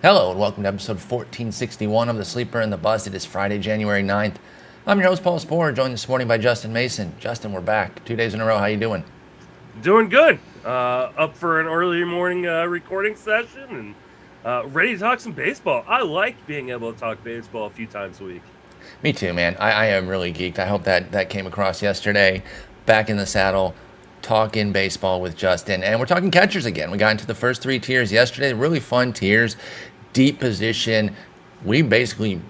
Hello and welcome to episode 1461 of The Sleeper and the Bust. It is Friday, January 9th. I'm your host, Paul Sporer, joined this morning by Justin Mason. Justin, we're back 2 days in a row. How you doing? Doing good. Up for an early morning recording session and ready to talk some baseball. I like being able to talk baseball a few times a week. Me too, man. I am really geeked. I hope that came across yesterday. Back in the saddle, talking baseball with Justin. And we're talking catchers again. We got into the first three tiers yesterday. Really fun tiers. Deep position. We basically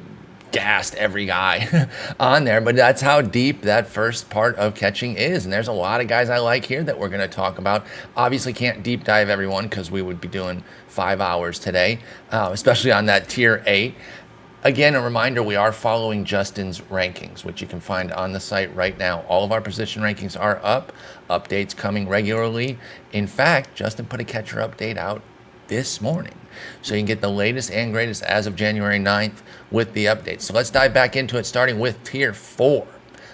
gassed every guy on there, but that's how deep that first part of catching is. And there's a lot of guys I like here that we're going to talk about. Obviously can't deep dive everyone because we would be doing 5 hours today, especially on that tier 8. Again, a reminder, we are following Justin's rankings, which you can find on the site right now. All of our position rankings are up, updates coming regularly. In fact, Justin put a catcher update out this morning. So you can get the latest and greatest as of January 9th with the updates. So let's dive back into it, starting with tier 4,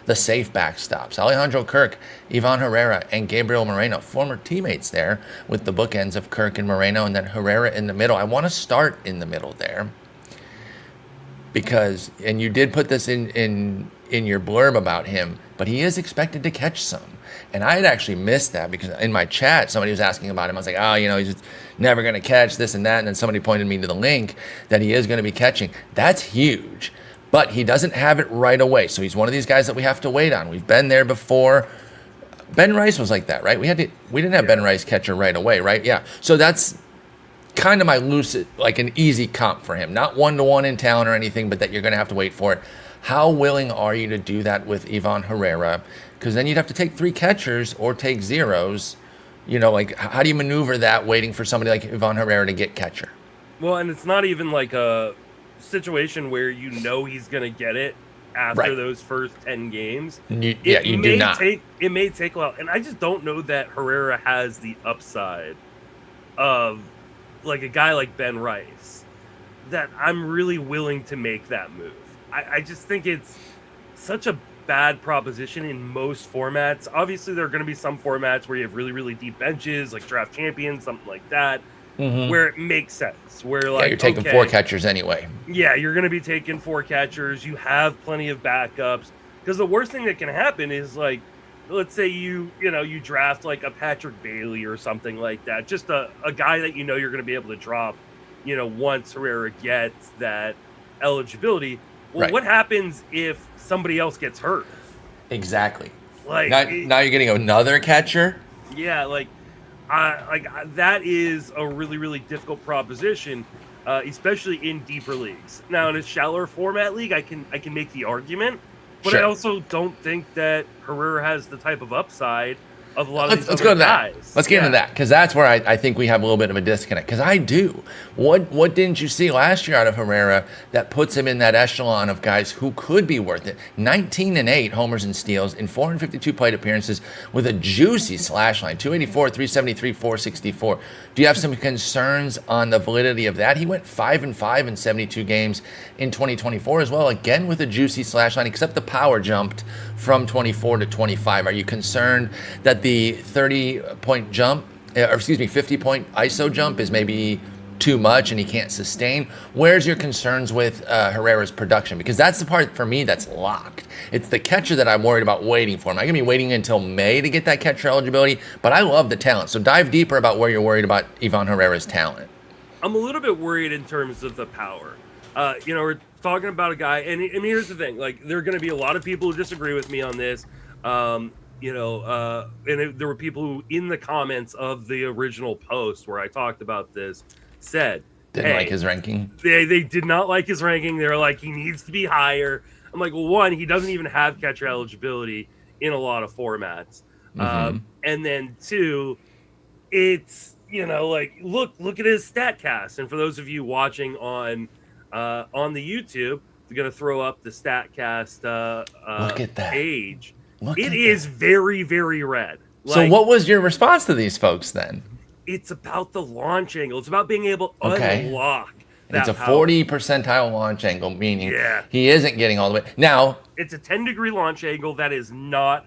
the safe backstops. Alejandro Kirk, Iván Herrera, and Gabriel Moreno, former teammates there with the bookends of Kirk and Moreno, and then Herrera in the middle. I want to start in the middle there because, and you did put this in your blurb about him, but he is expected to catch some. And I had actually missed that because in my chat, somebody was asking about him. I was like, he's just never going to catch this and that. And then somebody pointed me to the link that he is going to be catching. That's huge. But he doesn't have it right away. So he's one of these guys that we have to wait on. We've been there before. Ben Rice was like that, right? We didn't have Ben Rice catcher right away, right? Yeah. So that's kind of my lucid, like an easy comp for him. Not one-to-one in talent or anything, but that you're going to have to wait for it. How willing are you to do that with Iván Herrera? Because then you'd have to take 3 catchers or take zeros. Like how do you maneuver that waiting for somebody like Iván Herrera to get catcher? Well, and it's not even like a situation where he's going to get it after those first 10 games. You do not. It may take a while. And I just don't know that Herrera has the upside of like a guy like Ben Rice that I'm really willing to make that move. I just think it's such a bad proposition in most formats. Obviously, there are going to be some formats where you have really, really deep benches, like draft champions, something like that, where it makes sense. Where you're taking 4 catchers anyway. Yeah, you're going to be taking 4 catchers. You have plenty of backups. Because the worst thing that can happen is like, let's say you draft like a Patrick Bailey or something like that. Just a guy that you're going to be able to drop, once Herrera gets that eligibility. Well, what happens if somebody else gets hurt? Exactly. Like now you're getting another catcher? Yeah, that is a really, really difficult proposition, especially in deeper leagues. Now, in a shallower format league, I can make the argument, but sure. I also don't think that Herrera has the type of upside of a lot of these let's go to guys. That. Let's get into that, because that's where I think we have a little bit of a disconnect. Because I do. What didn't you see last year out of Herrera that puts him in that echelon of guys who could be worth it? 19-8 homers and steals in 452 plate appearances with a juicy slash line, 284, 373, 464. Do you have some concerns on the validity of that? He went 5-5 in 72 games in 2024 as well, again with a juicy slash line, except the power jumped from 24 to 25. Are you concerned that the 50-point ISO jump is maybe too much and he can't sustain? Where's your concerns with Herrera's production? Because that's the part for me that's locked. It's the catcher that I'm worried about waiting for. I'm not going to be waiting until May to get that catcher eligibility, but I love the talent. So dive deeper about where you're worried about Iván Herrera's talent. I'm a little bit worried in terms of the power. We're talking about a guy, and here's the thing. Like, there are going to be a lot of people who disagree with me on this. There were people who, in the comments of the original post where I talked about this, said didn't like his ranking. They did not like his ranking. They were like, he needs to be higher. I'm like, well, one, he doesn't even have catcher eligibility in a lot of formats. And then 2, it's, look at his StatCast. And for those of you watching on the YouTube, they're going to throw up the StatCast look at that page. It is very, very red. So what was your response to these folks then? It's about the launch angle. It's about being able to unlock that. It's a 40 percentile launch angle, meaning he isn't getting all the way. Now, it's a 10-degree launch angle that is not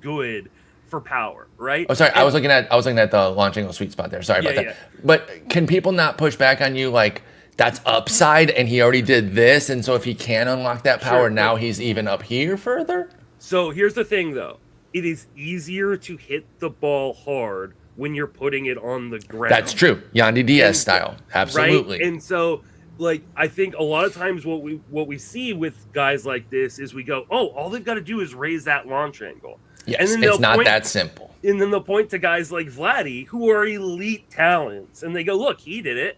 good for power, right? Oh, sorry. I was looking at the launch angle sweet spot there. Sorry about that. Yeah. But can people not push back on you? Like, that's upside, and he already did this, and so if he can unlock that power, Sure, now he's even up here further? So here's the thing, though. It is easier to hit the ball hard when you're putting it on the ground. That's true. Yandy Diaz style. Absolutely. Right? And so, like, I think a lot of times what we see with guys like this is we go, oh, all they've got to do is raise that launch angle. Yes, and then it's not that simple. And then they'll point to guys like Vladdy, who are elite talents, and they go, look, he did it.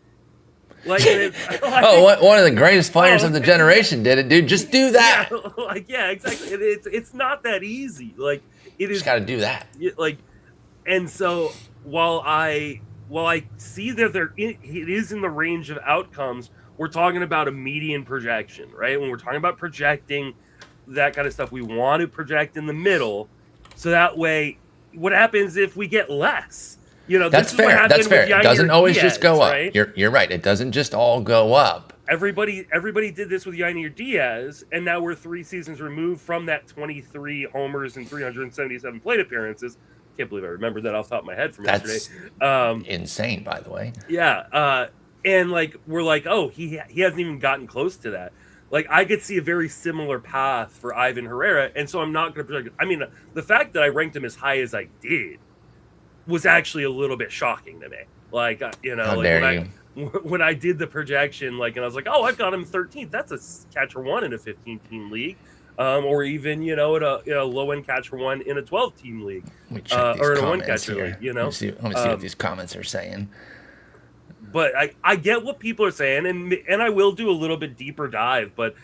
Like, one of the greatest players of the generation did it, dude. Just do that. Yeah, exactly. It's not that easy. Like, it is. Just got to do that. Like, and so while I see that it is in the range of outcomes, we're talking about a median projection, right? When we're talking about projecting that kind of stuff, we want to project in the middle, so that way, what happens if we get less? That's fair. That's fair. It doesn't always just go up. Right? You're right. It doesn't just all go up. Everybody did this with Yainer Diaz, and now we're 3 seasons removed from that 23 homers and 377 plate appearances. Can't believe I remembered that off the top of my head from yesterday. Insane, by the way. Yeah. And like, we're like, oh, he hasn't even gotten close to that. Like, I could see a very similar path for Ivan Herrera, and so I'm not going to project. I mean, the fact that I ranked him as high as I did was actually a little bit shocking to me. Like, How dare you? When I did the projection, like, and I was like, oh, I've got him 13th. That's a catcher one in a 15-team league, or even at a low end catcher one in a 12-team league, or in a one catcher league. Let me see what these comments are saying. But I get what people are saying, and I will do a little bit deeper dive, but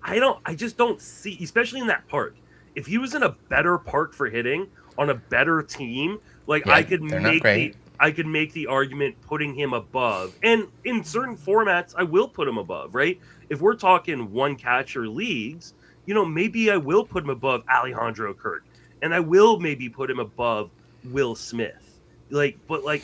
I just don't see, especially in that park. If he was in a better park for hitting on a better team, like, I could make the argument putting him above. And in certain formats, I will put him above, right? If we're talking one catcher leagues, maybe I will put him above Alejandro Kirk, and I will maybe put him above Will Smith. Like, but like,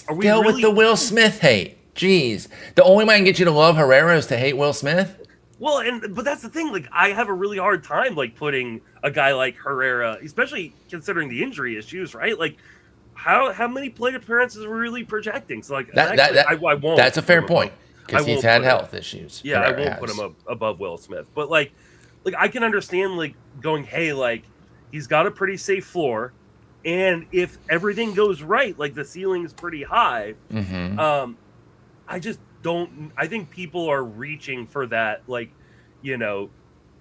are we still really with the Will Smith hate? Jeez, the only way I can get you to love Herrera is to hate Will Smith. Well, but that's the thing. Like, I have a really hard time like putting a guy like Herrera, especially considering the injury issues, right? Like, how many plate appearances are we really projecting? So like, I won't. That's a fair point, because he's had health issues. Yeah, I won't put him above Will Smith. But like I can understand like going, hey, like, he's got a pretty safe floor, and if everything goes right, like, the ceiling is pretty high. Mm-hmm. I just don't. I think people are reaching for that, like, 90th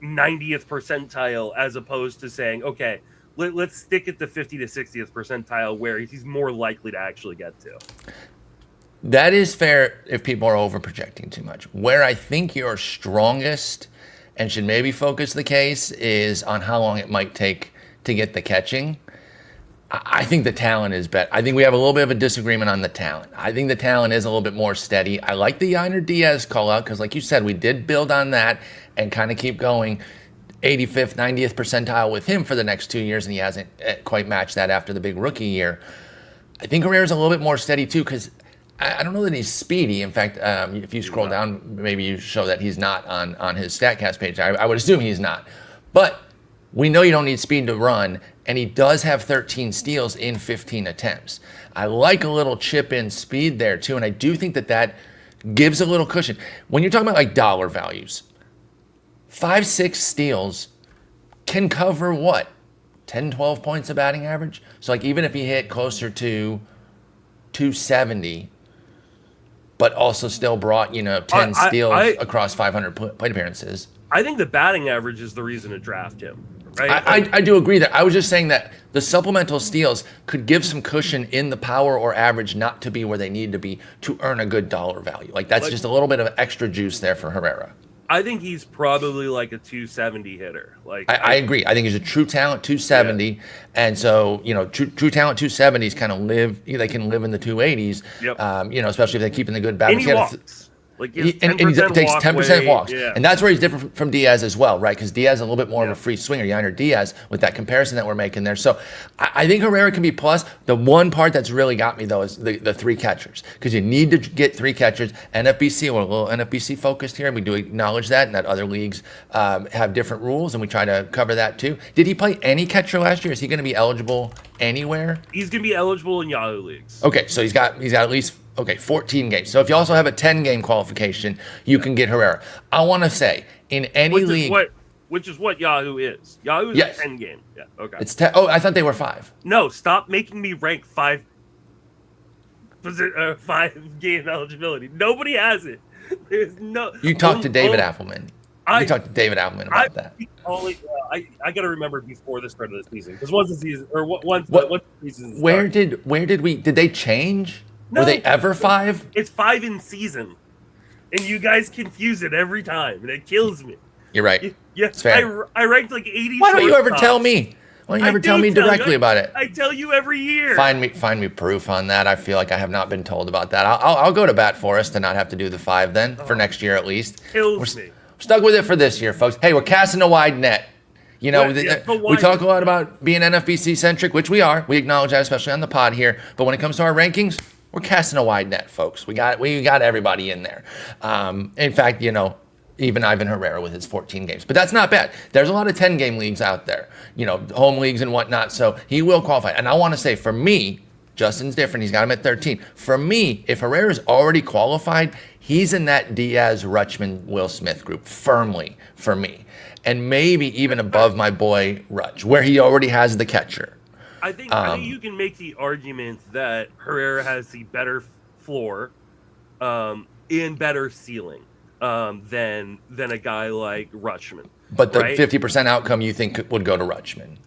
percentile, as opposed to saying, okay, let's stick at the 50 to 60th percentile where he's more likely to actually get to. That is fair if people are over projecting too much. Where I think you're strongest and should maybe focus the case is on how long it might take to get the catching. I think the talent is better. I think we have a little bit of a disagreement on the talent. I think the talent is a little bit more steady. I like the Yainer Diaz call out because, like you said, we did build on that and kind of keep going 85th, 90th percentile with him for the next 2 years, and he hasn't quite matched that after the big rookie year. I think Herrera's a little bit more steady too, because I don't know that he's speedy. In fact, if you scroll down, maybe you show that he's not on his StatCast page. I would assume he's not. But we know you don't need speed to run, and he does have 13 steals in 15 attempts. I like a little chip in speed there too, and I do think that gives a little cushion. When you're talking about like dollar values, 5-6 steals can cover what? 10, 12 points of batting average? So like, even if he hit closer to 270, but also still brought, 10 steals across 500 plate appearances. I think the batting average is the reason to draft him. Right? I do agree that. I was just saying that the supplemental steals could give some cushion in the power or average not to be where they need to be to earn a good dollar value. Like, that's just a little bit of extra juice there for Herrera. I think he's probably like a 270 hitter. Like, I agree. I think he's a true talent 270, yeah. And so true talent 270s kind of live. They can live in the 280s. Yep. Especially if they're keeping the good batting. And he walks. Like, and he takes 10% walks. Yeah. And that's where he's different from Diaz as well, right? Because Diaz is a little bit more of a free swinger, Yainer Diaz, with that comparison that we're making there. So I think Herrera can be plus. The one part that's really got me, though, is the 3 catchers. Because you need to get 3 catchers. NFBC, we're a little NFBC focused here. We do acknowledge that, and that other leagues have different rules, and we try to cover that too. Did he play any catcher last year? Is he going to be eligible anywhere? He's going to be eligible in Yahoo leagues. Okay, so he's got at least Okay, 14 games. So if you also have a 10-game qualification, you can get Herrera. I want to say, in any league... Which is what Yahoo is. Yahoo is a 10-game. Yeah, okay. It's 10. Oh, I thought they were 5. No, stop making me rank 5-game eligibility. Nobody has it. There's no... You talked to David Appelman. You talked to David Appelman about that. I got to remember before the start of the season, because once the season the season started, did they change? No, were they ever 5? It's 5 in season, and you guys confuse it every time, and it kills me. You're right. Yes, I ranked like 80. Why don't you ever tell me? Why don't you ever tell me directly about it? I tell you every year. Find me proof on that. I feel like I have not been told about that. I'll go to bat for us to not have to do the 5 then for next year at least. Kills me. Stuck with it for this year, folks. Hey, we're casting a wide net. You know, we talk a lot about being NFBC centric, which we are. We acknowledge that, especially on the pod here. But when it comes to our rankings, we're casting a wide net, folks. We got everybody in there. In fact, you know, even Ivan Herrera with his 14 games. But that's not bad. There's a lot of 10-game leagues out there, you know, home leagues and whatnot. So he will qualify. And I want to say, for me, Justin's different. He's got him at 13. For me, if Herrera's already qualified, he's in that Diaz, Rutschman, Will Smith group firmly for me. And maybe even above my boy Rutsch, where he already has the catcher. I think you can make the argument that Herrera has the better floor and better ceiling than a guy like Rutschman. But the 50% outcome you think would go to Rutschman.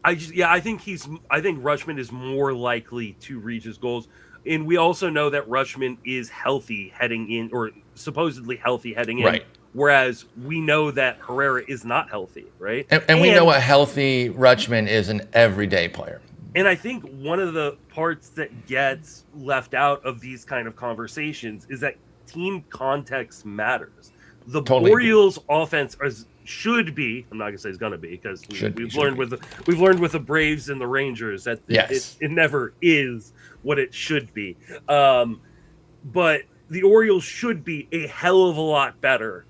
I think Rutschman is more likely to reach his goals. And we also know that Rutschman is healthy heading in, or supposedly healthy heading in. Right. Whereas we know that Herrera is not healthy, right? And we know a healthy Rutschman is an everyday player. And I think one of the parts that gets left out of these kind of conversations is that team context matters. The Orioles offense should be, I'm not gonna say it's gonna be, because we've learned with the Braves and the Rangers that it never is what it should be. But the Orioles should be a hell of a lot better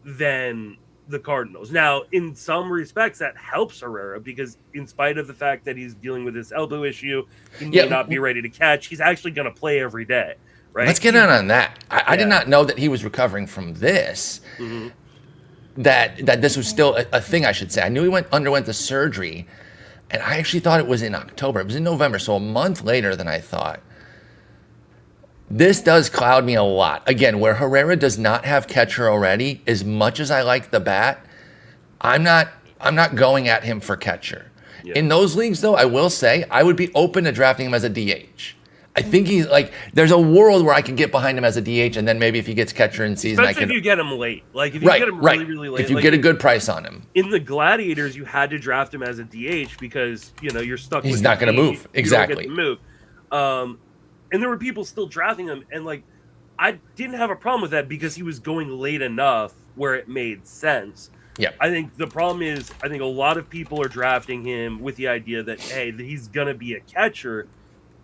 than the Cardinals. Now, in some respects, that helps Herrera, because in spite of the fact that he's dealing with this elbow issue, he may not be ready to catch. He's actually going to play every day, right? Let's get on that. I did not know that he was recovering from this. Mm-hmm. That this was still a thing, I should say. I knew he underwent the surgery, and I actually thought it was in October. It was in November, so a month later than I thought. This does cloud me a lot. Again, where Herrera does not have catcher already, as much as I like the bat, I'm not going at him for catcher. Yeah. In those leagues, though, I will say I would be open to drafting him as a DH. I think he's like, there's a world where I could get behind him as a DH, and then maybe if he gets catcher in season, especially if you get him late. Like if you get him really, really late. If you get a good price on him. In the Gladiators, you had to draft him as a DH because, you know, you're stuck with he's not going to move. Exactly. You don't get to move. And there were people still drafting him, and like, I didn't have a problem with that because he was going late enough where it made sense. Yeah. I think the problem is, I think a lot of people are drafting him with the idea that, hey, he's gonna be a catcher,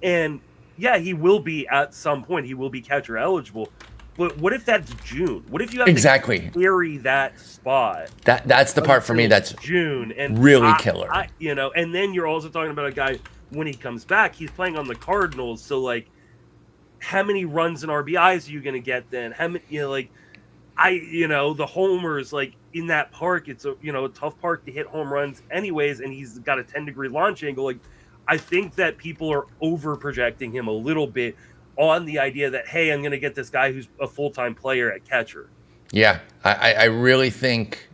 and yeah, he will be at some point. He will be catcher eligible. But what if that's June? What if you have to carry that spot? That's the part for me that's June and really killer. And then you're also talking about a guy when he comes back, he's playing on the Cardinals, so like, how many runs and RBIs are you going to get then? How many, the homers, like in that park, it's a tough park to hit home runs anyways. And he's got a 10-degree launch angle. Like, I think that people are over projecting him a little bit on the idea that, hey, I'm going to get this guy who's a full-time player at catcher. Yeah. I really think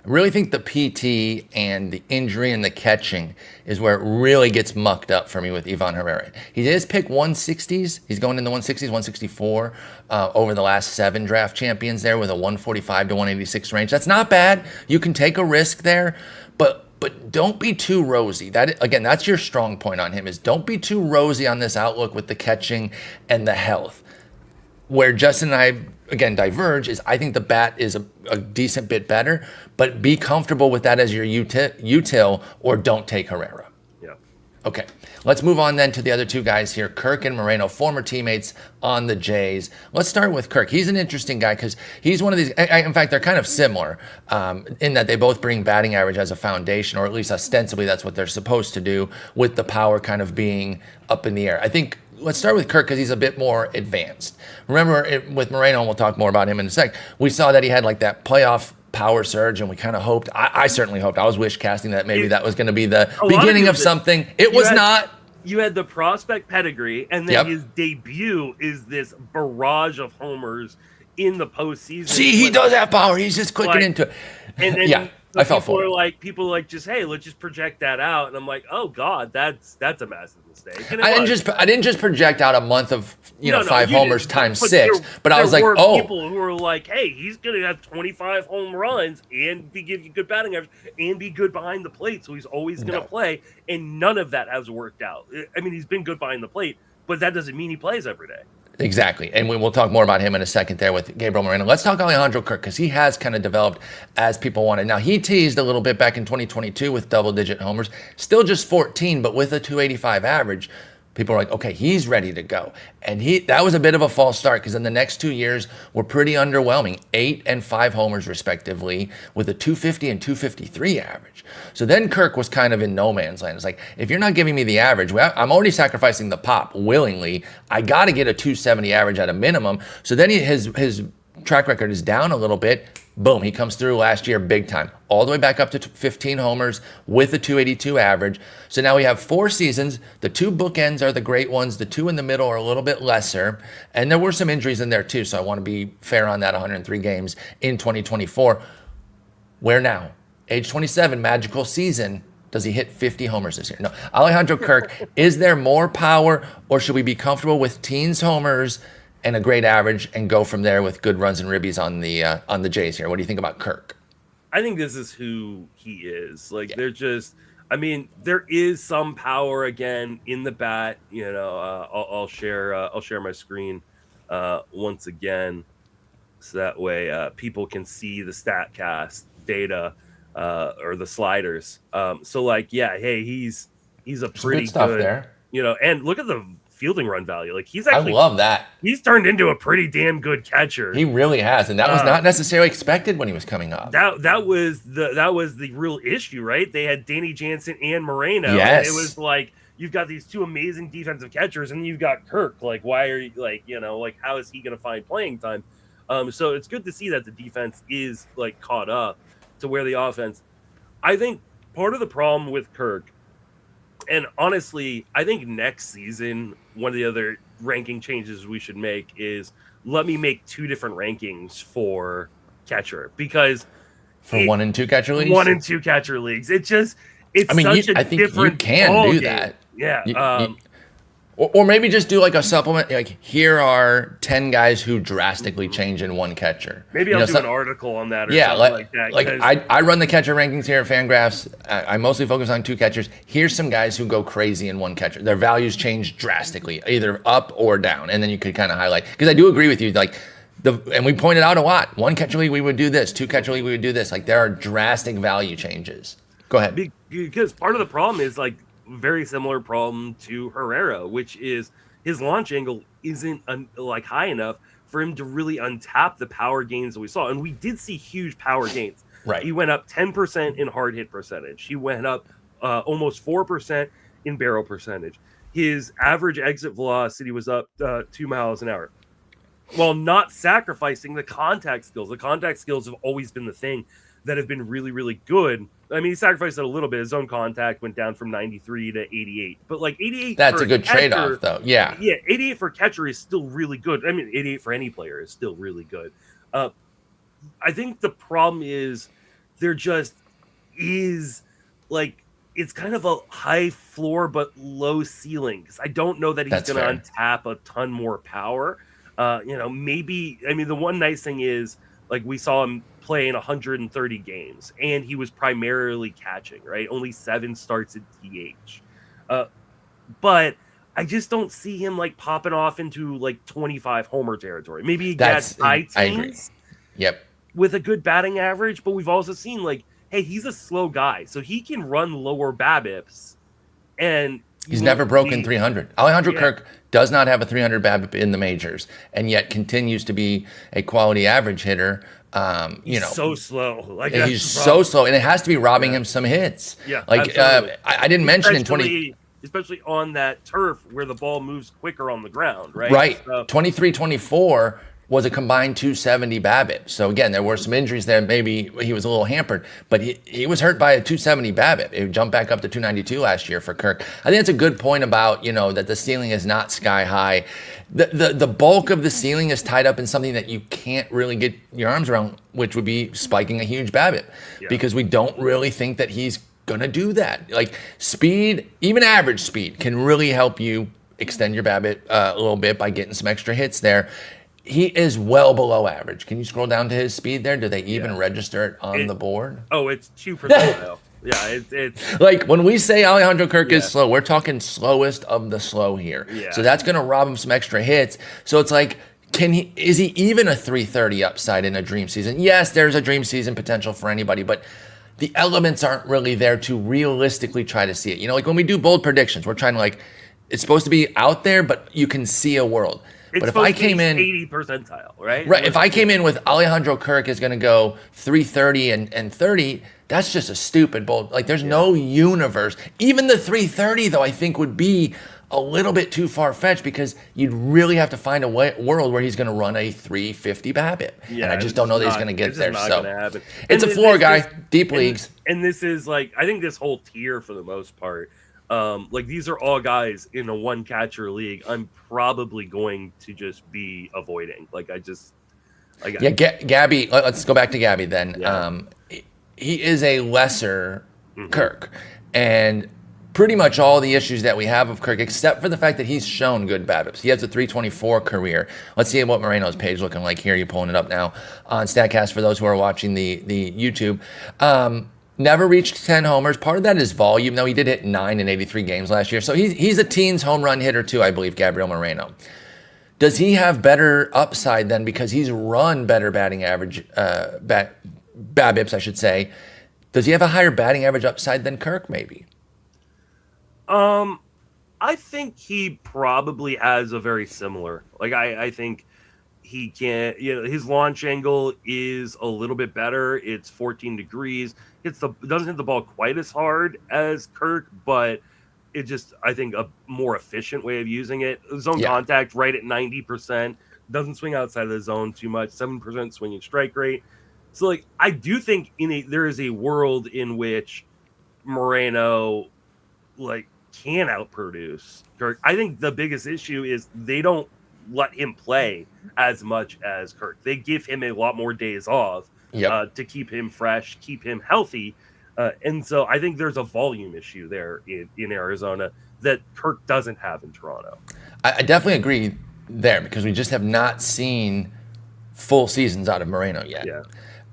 the PT and the injury and the catching is where it really gets mucked up for me with Iván Herrera. He is pick 160s. He's going in the 160s, 164 over the last 7 draft champions there with a 145 to 186 range. That's not bad. You can take a risk there, but don't be too rosy. That's your strong point on him, is don't be too rosy on this outlook with the catching and the health. Where Justin and I, again, diverge is I think the bat is a decent bit better, but be comfortable with that as your util or don't take Herrera. Yeah. Okay, let's move on then to the other two guys here, Kirk and Moreno, former teammates on the Jays. Let's start with Kirk. He's an interesting guy because he's one of these, in fact, they're kind of similar in that they both bring batting average as a foundation, or at least ostensibly that's what they're supposed to do, with the power kind of being up in the air. I think let's start with Kirk because he's a bit more advanced. Remember with Moreno, and we'll talk more about him in a sec, we saw that he had like that playoff power surge, and we kind of hoped, I certainly hoped, I was wish casting that maybe that was going to be the beginning of something. It was not. You had the prospect pedigree, and then his debut is this barrage of homers in the postseason. See, he does have power. He's just clicking into it. And then I felt for it. People are like, just, hey, let's just project that out. And I'm like, oh God, that's a massive mistake. And I didn't just project out a month of 5 homers times 6, but I was like, people who were like, hey, he's gonna have 25 home runs and give you good batting average and be good behind the plate, so he's always gonna play. And none of that has worked out. I mean, he's been good behind the plate, but that doesn't mean he plays every day. Exactly. And we'll talk more about him in a second there with Gabriel Moreno. Let's talk Alejandro Kirk because he has kind of developed as people wanted. Now, he teased a little bit back in 2022 with double-digit homers, still just 14, but with a 285 average. People are like, okay, he's ready to go. And that was a bit of a false start because in the next 2 years were pretty underwhelming. 8 and 5 homers respectively with a 250 and 253 average. So then Kirk was kind of in no man's land. It's like, if you're not giving me the average, I'm already sacrificing the pop willingly. I got to get a 270 average at a minimum. So then his track record is down a little bit. Boom, he comes through last year big time, all the way back up to 15 homers with a 282 average. So now we have 4 seasons. The 2 bookends are the great ones. The 2 in the middle are a little bit lesser. And there were some injuries in there too, so I want to be fair on that. 103 games in 2024. Where now? Age 27, magical season. Does he hit 50 homers this year? No. Alejandro Kirk, is there more power, or should we be comfortable with teens homers and a great average and go from there with good runs and ribbies on the Jays here? What do you think about Kirk? I think this is who he is. They're just, I mean, there is some power again in the bat. I'll share my screen once again, so that way people can see the StatCast data or the sliders. Hey, he's a pretty good stuff there. And look at the fielding run value. He's actually, I love that. He's turned into a pretty damn good catcher. He really has, and that was not necessarily expected when he was coming up. That was the real issue, right? They had Danny Jansen and Moreno. Yes. And it was like, you've got these 2 amazing defensive catchers, and you've got Kirk. Why are you how is he going to find playing time? So it's good to see that the defense is caught up to where the offense. I think part of the problem with Kirk, and honestly, I think next season, one of the other ranking changes we should make is let me make 2 different rankings for catcher, because for 1 and 2 catcher leagues, 1 and 2 catcher leagues, I think you can do that. Yeah. Or maybe just do a supplement. Here are 10 guys who drastically change in 1 catcher. Maybe I'll do an article on that. Or something like that. I run the catcher rankings here at Fangraphs. I mostly focus on 2 catchers. Here's some guys who go crazy in 1 catcher. Their values change drastically, either up or down. And then you could kind of highlight, because I do agree with you. And we pointed out a lot. 1 catcher league, we would do this. 2 catcher league, we would do this. There are drastic value changes. Go ahead. Because part of the problem is very similar problem to Herrera, which is his launch angle isn't high enough for him to really untap the power gains that we saw. And we did see huge power gains. Right. He went up 10% in hard hit percentage. He went up almost 4% in barrel percentage. His average exit velocity was up 2 miles an hour, while not sacrificing the contact skills. The contact skills have always been the thing that have been really, really good. I mean, he sacrificed it a little bit. His zone contact went down from 93 to 88. But 88, that's a good trade-off, though. Yeah. Yeah, 88 for catcher is still really good. I mean, 88 for any player is still really good. I think the problem is there just is it's kind of a high floor but low ceiling. Because I don't know that he's going to untap a ton more power. Maybe, I mean, the one nice thing is we saw him playing 130 games, and he was primarily catching, right? Only 7 starts at DH. But I just don't see him popping off into 25 homer territory. Maybe he gets high teens. I agree. Yep. With a good batting average, but we've also seen hey, he's a slow guy, so he can run lower BABIPs, and he's never broken 300. Alejandro Kirk does not have a 300 BABIP in the majors, and yet continues to be a quality average hitter. He's so slow. He's so slow, and it has to be robbing him some hits. Yeah, I didn't mention in 20. especially on that turf where the ball moves quicker on the ground, right? Right. So, 23-24 was a combined 270 BABIP. So again, there were some injuries there. Maybe he was a little hampered, but he was hurt by a 270 BABIP. It jumped back up to 292 last year for Kirk. I think that's a good point about, that the ceiling is not sky high. The bulk of the ceiling is tied up in something that you can't really get your arms around, which would be spiking a huge BABIP, because we don't really think that he's going to do that. Like speed, even average speed, can really help you extend your BABIP a little bit by getting some extra hits there. He is well below average. Can you scroll down to his speed there? Do they even register it on the board? Oh, it's 2% now. Yeah, it's like when we say Alejandro Kirk is slow, we're talking slowest of the slow here. Yeah. So that's going to rob him some extra hits. So it's like, is he even a 330 upside in a dream season? Yes, there's a dream season potential for anybody, but the elements aren't really there to realistically try to see it. Like when we do bold predictions, we're trying to it's supposed to be out there, but you can see a world. But if I came in 80 percentile, right? Right. If I came in with Alejandro Kirk is going to go 330 and 30, that's just a stupid bold. There's no universe. Even the 330, though, I think would be a little bit too far-fetched because you'd really have to find a world where he's going to run a 350 BABIP. Yeah, and I just don't know that he's going to get there. So it's a floor guy, deep leagues. And this is I think this whole tier for the most part, these are all guys in a one catcher league I'm probably going to just be avoiding. Gabby, let's go back to Gabby then. Yeah. He is a lesser Kirk, and pretty much all the issues that we have of Kirk, except for the fact that he's shown good BABIPs. He has a 324 career. Let's see what Moreno's page looking like here. You're pulling it up now on StatCast for those who are watching the YouTube. Never reached 10 homers. Part of that is volume, though. He did hit 9 in 83 games last year. So he's a teens home run hitter, too, I believe, Gabriel Moreno. Does he have better upside then because he's run better batting average, BABIPs, I should say? Does he have a higher batting average upside than Kirk, maybe? I think he probably has a very similar. I think he can, his launch angle is a little bit better. It's 14 degrees. Doesn't hit the ball quite as hard as Kirk, but it just, I think, a more efficient way of using it. Zone contact right at 90%. Doesn't swing outside of the zone too much. 7% swinging strike rate. So, I do think there is a world in which Moreno, can outproduce Kirk. I think the biggest issue is they don't let him play as much as Kirk. They give him a lot more days off to keep him fresh, keep him healthy. And so I think there's a volume issue there in Arizona that Kirk doesn't have in Toronto. I definitely agree there because we just have not seen full seasons out of Moreno yet. Yeah.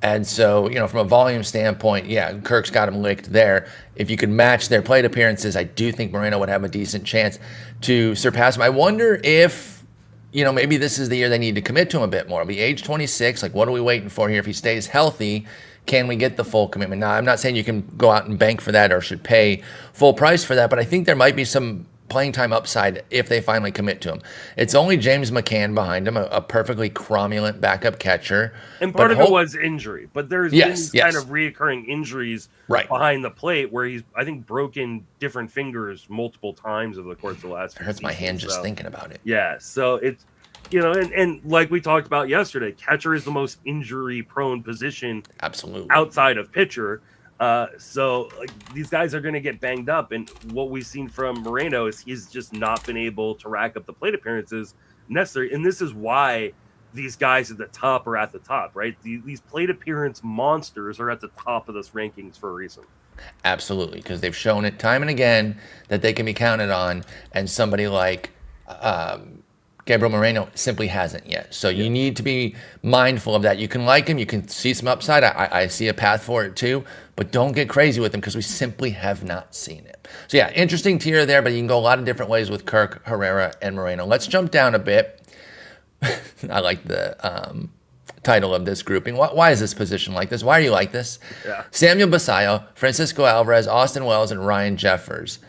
And so, from a volume standpoint, Kirk's got him licked there. If you could match their plate appearances, I do think Moreno would have a decent chance to surpass him. I wonder if, maybe this is the year they need to commit to him a bit more. He'll be age 26. What are we waiting for here? If he stays healthy, can we get the full commitment? Now, I'm not saying you can go out and bank for that or should pay full price for that, but I think there might be some playing time upside if they finally commit to him. It's only James McCann behind him, a perfectly cromulent backup catcher. And part of it was injury, but there's been kind of reoccurring injuries behind the plate where he's, I think, broken different fingers multiple times over the course of the last few It hurts seasons, my hand just thinking about it. Yeah, so it's, and like we talked about yesterday, catcher is the most injury-prone position outside of pitcher. So these guys are going to get banged up, and what we've seen from Moreno is he's just not been able to rack up the plate appearances necessary, and this is why these guys at the top are at the top, right? These plate appearance monsters are at the top of this rankings for a reason. Absolutely, because they've shown it time and again that they can be counted on, and somebody like Gabriel Moreno simply hasn't yet. So you need to be mindful of that. You can like him. You can see some upside. I see a path for it too. But don't get crazy with him because we simply have not seen it. So yeah, interesting tier there, but you can go a lot of different ways with Kirk, Herrera, and Moreno. Let's jump down a bit. I like the title of this grouping. Why is this position like this? Why are you like this? Yeah. Samuel Basallo, Francisco Alvarez, Austin Wells, and Ryan Jeffers.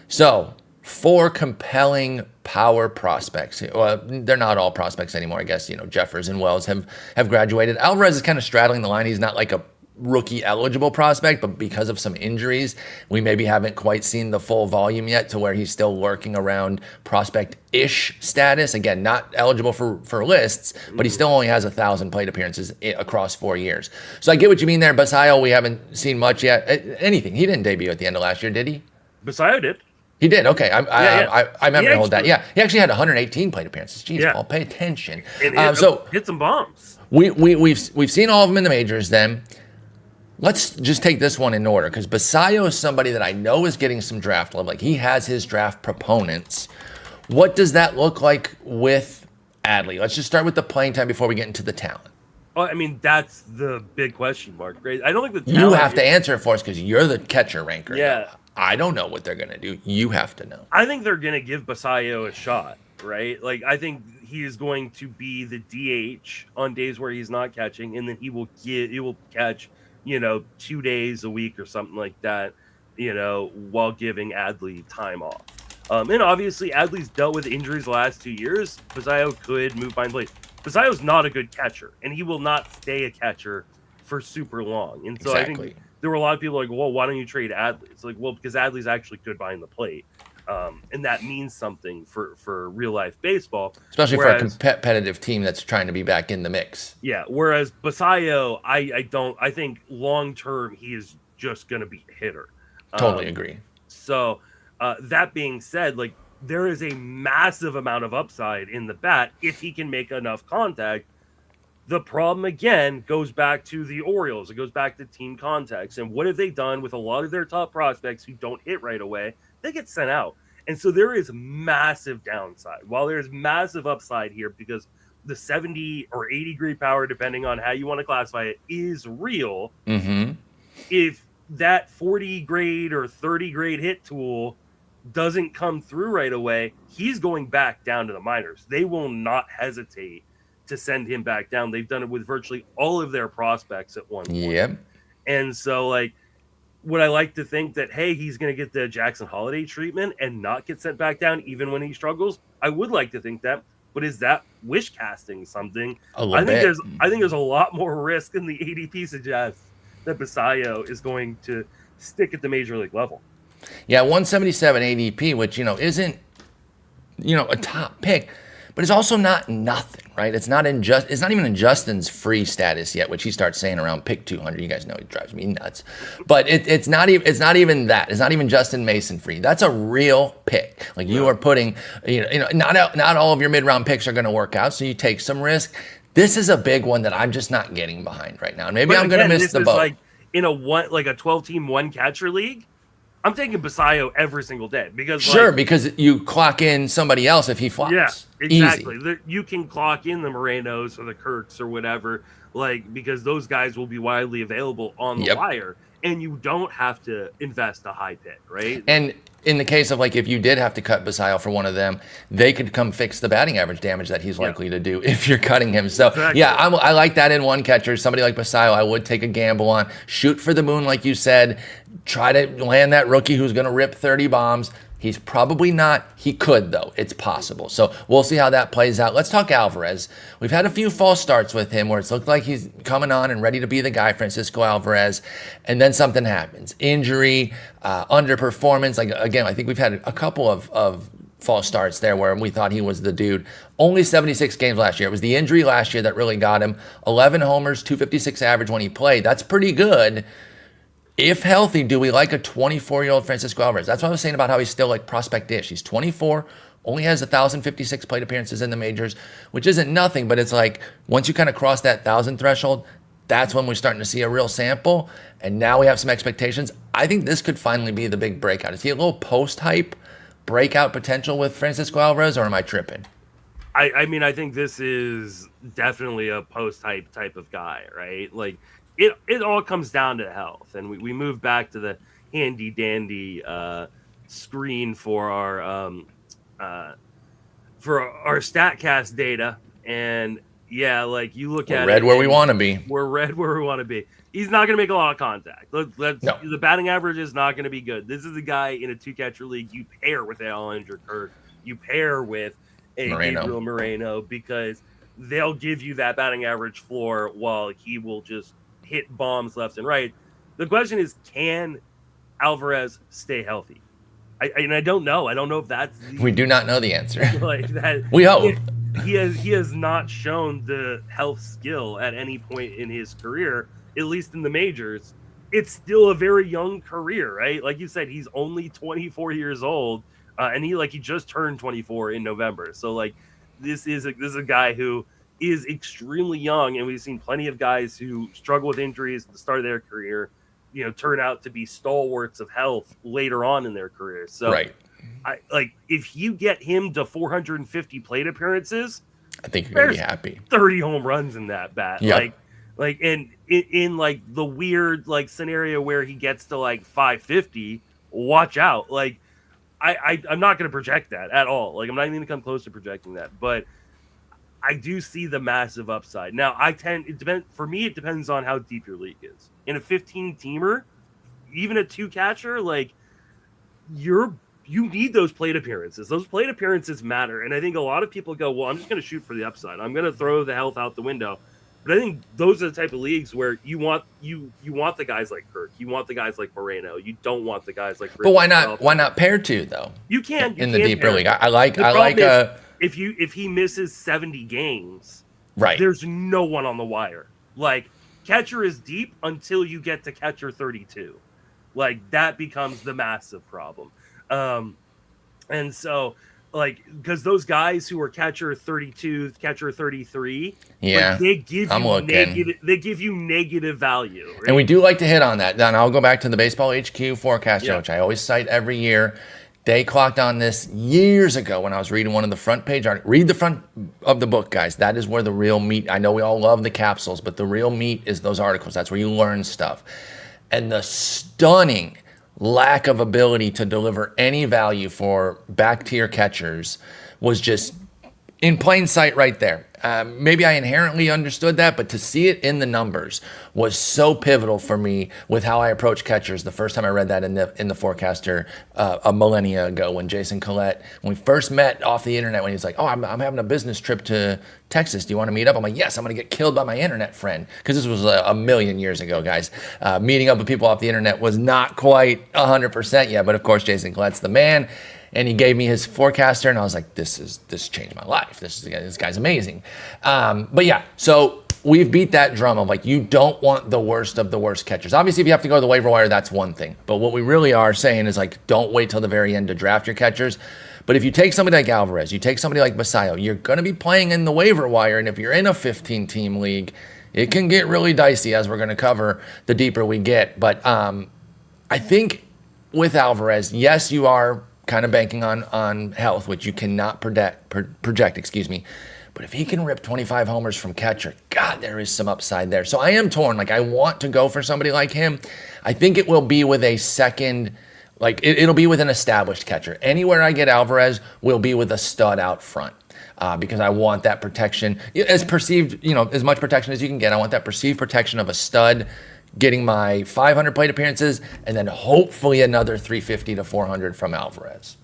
So 4 compelling power prospects. Well, they're not all prospects anymore. I guess, Jeffers and Wells have graduated. Alvarez is kind of straddling the line. He's not like a rookie eligible prospect, but because of some injuries, we maybe haven't quite seen the full volume yet to where he's still lurking around prospect-ish status. Again, not eligible for lists, but he still only has 1,000 plate appearances across 4 years. So I get what you mean there. Basallo, we haven't seen much yet. Anything. He didn't debut at the end of last year, did he? Basallo did. He did. Okay. I remember to hold that. Yeah. He actually had 118 plate appearances. Jeez, Paul, pay attention. So hit some bombs. We've seen all of them in the majors then. Let's just take this one in order, because Basallo is somebody that I know is getting some draft love. Like, he has his draft proponents. What does that look like with Adley? Let's just start with the playing time before we get into the talent. Oh, I mean, that's the big question mark, right? I don't think the talent... You have to answer it for us because you're the catcher ranker. Yeah. I don't know what they're going to do. You have to know. I think they're going to give Basallo a shot, right? Like, I think he is going to be the DH on days where he's not catching, and then he will catch 2 days a week or something like that, while giving Adley time off. And obviously, Adley's dealt with injuries the last 2 years. Basallo could move behind plate. Basallo's not a good catcher, and he will not stay a catcher for super long. And so I think there were a lot of people like, well, why don't you trade Adley? It's like, well, because Adley's actually good behind the plate. And that means something for real life baseball, especially for a competitive team that's trying to be back in the mix. Yeah. Whereas Basallo, I think long term he is just going to be a hitter. Totally agree. So that being said, like, there is a massive amount of upside in the bat if he can make enough contact. The problem again goes back to the Orioles. It goes back to team contacts. And what have they done with a lot of their top prospects who don't hit right away? They get sent out. And so there is massive downside. While there's massive upside here because the 70 or 80 degree power, depending on how you want to classify it, is real. Mm-hmm. If that 40 grade or 30 grade hit tool doesn't come through right away, he's going back down to the minors. They will not hesitate to send him back down. They've done it with virtually all of their prospects at one point. Yep. And so, like, would I like to think that, hey, he's going to get the Jackson Holiday treatment and not get sent back down even when he struggles? I would like to think that, but is that wish casting something? I think there's a lot more risk than the ADP suggests that Basallo is going to stick at the major league level. Yeah, 177 ADP, which isn't a top pick, but it's also not nothing, right? It's not even in Justin's free status yet, which he starts saying around pick 200. You guys know he drives me nuts. But it's not even that. It's not even Justin Mason free. That's a real pick. Like, you are putting, not all of your mid-round picks are going to work out, so you take some risk. This is a big one that I'm just not getting behind right now. And maybe I'm going to miss the boat. Like in a 12-team one catcher league, I'm taking Basallo every single day because because you clock in somebody else if he flops. Yeah, exactly. Easy. You can clock in the Morenos or the Kirks or whatever, because those guys will be widely available on the wire, and you don't have to invest a high pick, right? And in the case of, like, if you did have to cut Basallo for one of them, they could come fix the batting average damage that he's likely to do if you're cutting him. So, I like that in one catcher. Somebody like Basallo, I would take a gamble on. Shoot for the moon, like you said. Try to land that rookie who's going to rip 30 bombs. He's probably not. He could, though. It's possible. So we'll see how that plays out. Let's talk Alvarez. We've had a few false starts with him where it's looked like he's coming on and ready to be the guy, Francisco Alvarez, and then something happens. Injury, underperformance. Like, again, I think we've had a couple of false starts there where we thought he was the dude. Only 76 games last year. It was the injury last year that really got him. 11 homers, 256 average when he played. That's pretty good. If healthy, do we like a 24-year-old Francisco Alvarez? That's what I was saying about how he's still like prospect-ish. He's 24, only has 1,056 plate appearances in the majors, which isn't nothing, but it's like once you kind of cross that 1,000 threshold, that's when we're starting to see a real sample, and now we have some expectations. I think this could finally be the big breakout. Is he a little post-hype breakout potential with Francisco Alvarez, or am I tripping? I mean, I think this is definitely a post-hype type of guy, right? Like, it all comes down to health, and we move back to the handy dandy screen for our StatCast data, and like you look at red where we want to be. We're red where we want to be. He's not going to make a lot of contact. No. The batting average is not going to be good. This is a guy in a two-catcher league you pair with Alejandro Kirk, you pair with a Gabriel Moreno, because they'll give you that batting average floor while he will just hit bombs left and right. The question is, can Alvarez stay healthy? I don't know. I don't know if that's we do not know the answer. Like that. We hope. He has not shown the health skill at any point in his career, at least in the majors. It's still a very young career, right? Like you said, he's only 24 years old, and he just turned 24 in November. So like this is a guy who is extremely young, and we've seen plenty of guys who struggle with injuries at the start of their career, turn out to be stalwarts of health later on in their career. So right. If you get him to 450 plate appearances, I think you're gonna be happy. 30 home runs in that bat. Yep. And in the weird scenario where he gets to 550, watch out. I'm not going to project that at all. I'm not even going to come close to projecting that, but I do see the massive upside. Now for me, it depends on how deep your league is. In a 15 teamer, even a 2 catcher, you need those plate appearances. Those plate appearances matter. And I think a lot of people go, well, I'm just going to shoot for the upside. I'm going to throw the health out the window. But I think those are the type of leagues where you want the guys like Kirk. You want the guys like Moreno. You don't want the guys like But why not pair 2 though? You can in the deeper league. I like if he misses 70 games, right. There's no one on the wire. Catcher is deep until you get to catcher 32. That becomes the massive problem. And so because those guys who are catcher 32, catcher 33, they give you negative value. Right? And we do like to hit on that. Then I'll go back to the Baseball HQ forecaster, which I always cite every year. They clocked on this years ago when I was reading one of the front page articles. Read the front of the book, guys. That is where the real meat. I know we all love the capsules, but the real meat is those articles. That's where you learn stuff. And the stunning lack of ability to deliver any value for back tier catchers was just in plain sight right there. Maybe I inherently understood that, but to see it in the numbers was so pivotal for me with how I approach catchers. The first time I read that in the forecaster a millennia ago when Jason Collette, when we first met off the internet, when he's like, oh, I'm having a business trip to Texas. Do you want to meet up? I'm like, yes, I'm going to get killed by my internet friend. Because this was a million years ago, guys. Meeting up with people off the internet was not quite 100% yet, but of course, Jason Collette's the man. And he gave me his forecaster, and I was like, this changed my life. This guy's amazing. But yeah, so we've beat that drum of you don't want the worst of the worst catchers. Obviously, if you have to go to the waiver wire, that's one thing. But what we really are saying is don't wait till the very end to draft your catchers. But if you take somebody like Alvarez, you take somebody like Basallo, you're going to be playing in the waiver wire. And if you're in a 15-team league, it can get really dicey, as we're going to cover the deeper we get. But I think with Alvarez, yes, you are kind of banking on health, which you cannot project, excuse me. But if he can rip 25 homers from catcher, God, there is some upside there. So I am torn. I want to go for somebody like him. I think it will be with a second, it'll be with an established catcher. Anywhere I get Alvarez will be with a stud out front. Because I want that protection, as perceived, as much protection as you can get. I want that perceived protection of a stud getting my 500 plate appearances, and then hopefully another 350 to 400 from Alvarez.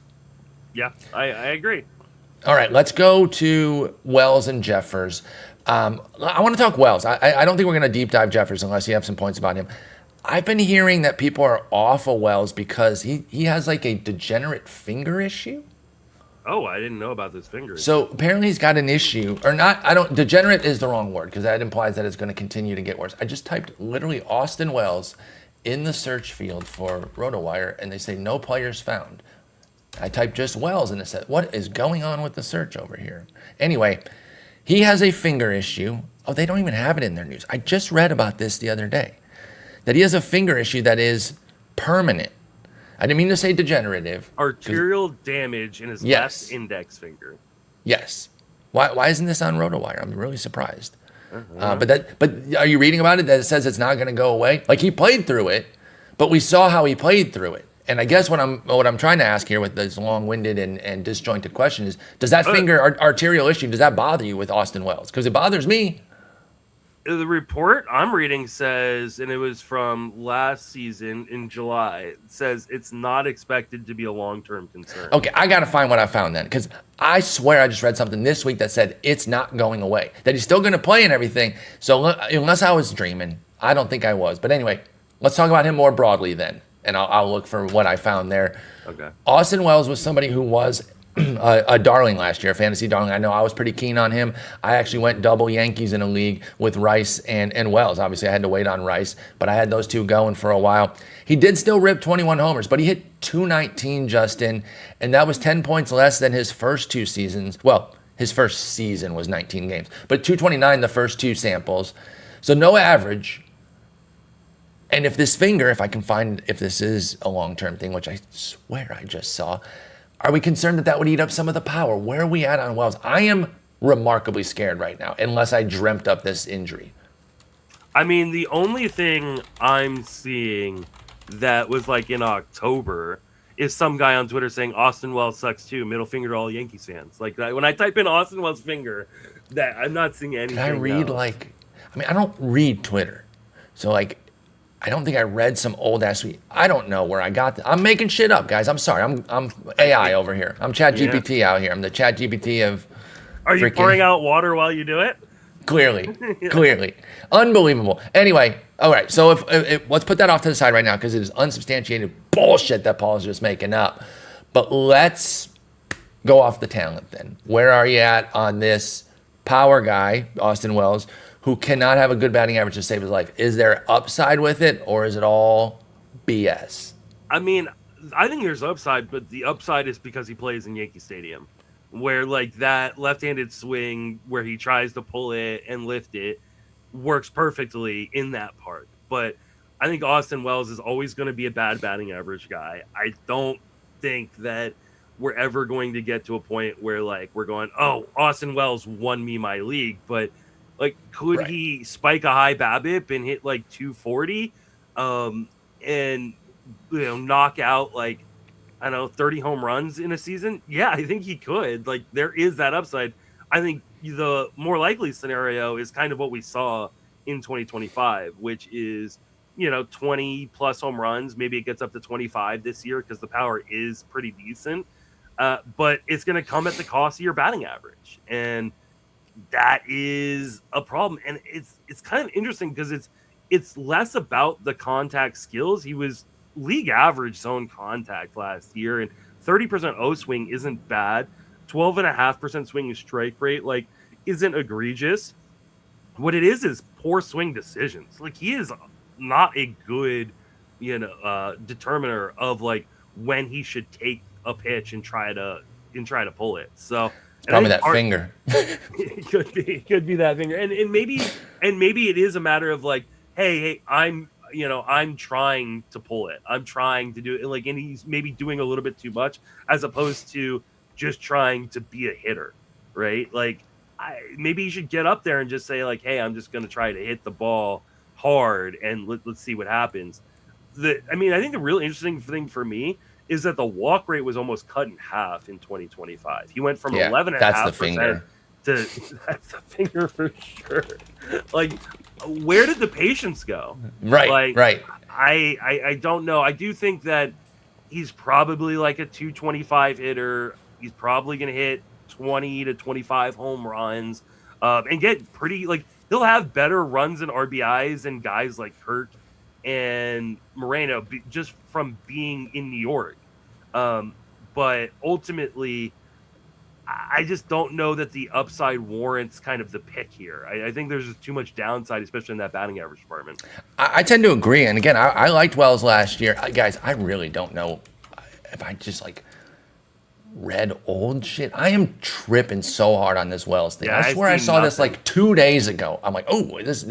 Yeah, I agree. All right, let's go to Wells and Jeffers. I want to talk Wells. I don't think we're going to deep dive Jeffers unless you have some points about him. I've been hearing that people are off of Wells because he has a degenerate finger issue. Oh, I didn't know about this finger. So apparently he's got an issue, or not. Degenerate is the wrong word because that implies that it's going to continue to get worse. I just typed literally Austin Wells in the search field for RotoWire, and they say no players found. I typed just Wells, and it said, what is going on with the search over here? Anyway, he has a finger issue. Oh, they don't even have it in their news. I just read about this the other day, that he has a finger issue that is permanent. I didn't mean to say degenerative. Arterial damage in his left index finger. Yes. Why isn't this on RotoWire? I'm really surprised. But are you reading about it that it says it's not going to go away? He played through it, but we saw how he played through it. And I guess what I'm trying to ask here with this long-winded and disjointed question is, does that finger arterial issue, does that bother you with Austin Wells? Because it bothers me. The report I'm reading says, and it was from last season in July, it says it's not expected to be a long-term concern. Okay, I got to find what I found then, because I swear I just read something this week that said it's not going away, that he's still going to play and everything. So unless I was dreaming, I don't think I was. But anyway, let's talk about him more broadly then, and I'll look for what I found there. Okay. Austin Wells was somebody who was a darling last year, a fantasy darling. I know I was pretty keen on him. I actually went double Yankees in a league with Rice and Wells. Obviously, I had to wait on Rice, but I had those two going for a while. He did still rip 21 homers, but he hit 219, Justin, and that was 10 points less than his first two seasons. Well, his first season was 19 games, but 229 the first two samples. So no average. And if this finger, if I can find if this is a long-term thing, which I swear I just saw, are we concerned that would eat up some of the power? Where are we at on Wells? I am remarkably scared right now, unless I dreamt up this injury. I mean, the only thing I'm seeing that was like in October is some guy on Twitter saying Austin Wells sucks too. Middle finger to all Yankees fans. Like when I type in Austin Wells finger, that I'm not seeing anything. Can I read else. I don't read Twitter. So I don't think I read some old ass tweet. I don't know where I got that. I'm making shit up, guys. I'm sorry. I'm AI over here. I'm Chat GPT out here. I'm the Chat GPT of. Are you pouring out water while you do it? Clearly, clearly, unbelievable. Anyway, all right. So if let's put that off to the side right now because it is unsubstantiated bullshit that Paul's just making up. But let's go off the talent then. Where are you at on this power guy, Austin Wells, who cannot have a good batting average to save his life? Is there upside with it, or is it all BS? I mean, I think there's upside, but the upside is because he plays in Yankee Stadium, where like that left-handed swing where he tries to pull it and lift it works perfectly in that park. But I think Austin Wells is always going to be a bad batting average guy. I don't think that we're ever going to get to a point where like we're going, oh, Austin Wells won me my league, but like, could he spike a high BABIP and hit like 240 and knock out like, I don't know, 30 home runs in a season? Yeah, I think he could. Like, there is that upside. I think the more likely scenario is kind of what we saw in 2025, which is, 20 plus home runs. Maybe it gets up to 25 this year because the power is pretty decent. But it's going to come at the cost of your batting average. And that is a problem, and it's kind of interesting because it's less about the contact skills. He was league average zone contact last year, and 30% O swing isn't bad. 12.5% swing strike rate isn't egregious. What it is poor swing decisions. Like, he is not a good determiner of like when he should take a pitch and try to pull it. So probably that finger. It could be that finger, and maybe it is a matter of like, hey, I'm trying to pull it. I'm trying to do it, and he's maybe doing a little bit too much as opposed to just trying to be a hitter, right? Like, maybe you should get up there and just say like, hey, I'm just going to try to hit the ball hard and let's see what happens. I think the real interesting thing for me is that the walk rate was almost cut in half in 2025. He went from 11.5% to that's the finger for sure. Like, where did the patience go? Right. I don't know. I do think that he's probably like a 225 hitter. He's probably going to hit 20 to 25 home runs and get pretty, he'll have better runs and RBIs than guys like Kirk and Moreno just from being in New York. But ultimately, I just don't know that the upside warrants kind of the pick here. I think there's just too much downside, especially in that batting average department. I tend to agree. And again, I liked Wells last year. Guys, I really don't know if I just read old shit. I am tripping so hard on this Wells thing. I swear I saw this 2 days ago. I'm like, oh, this is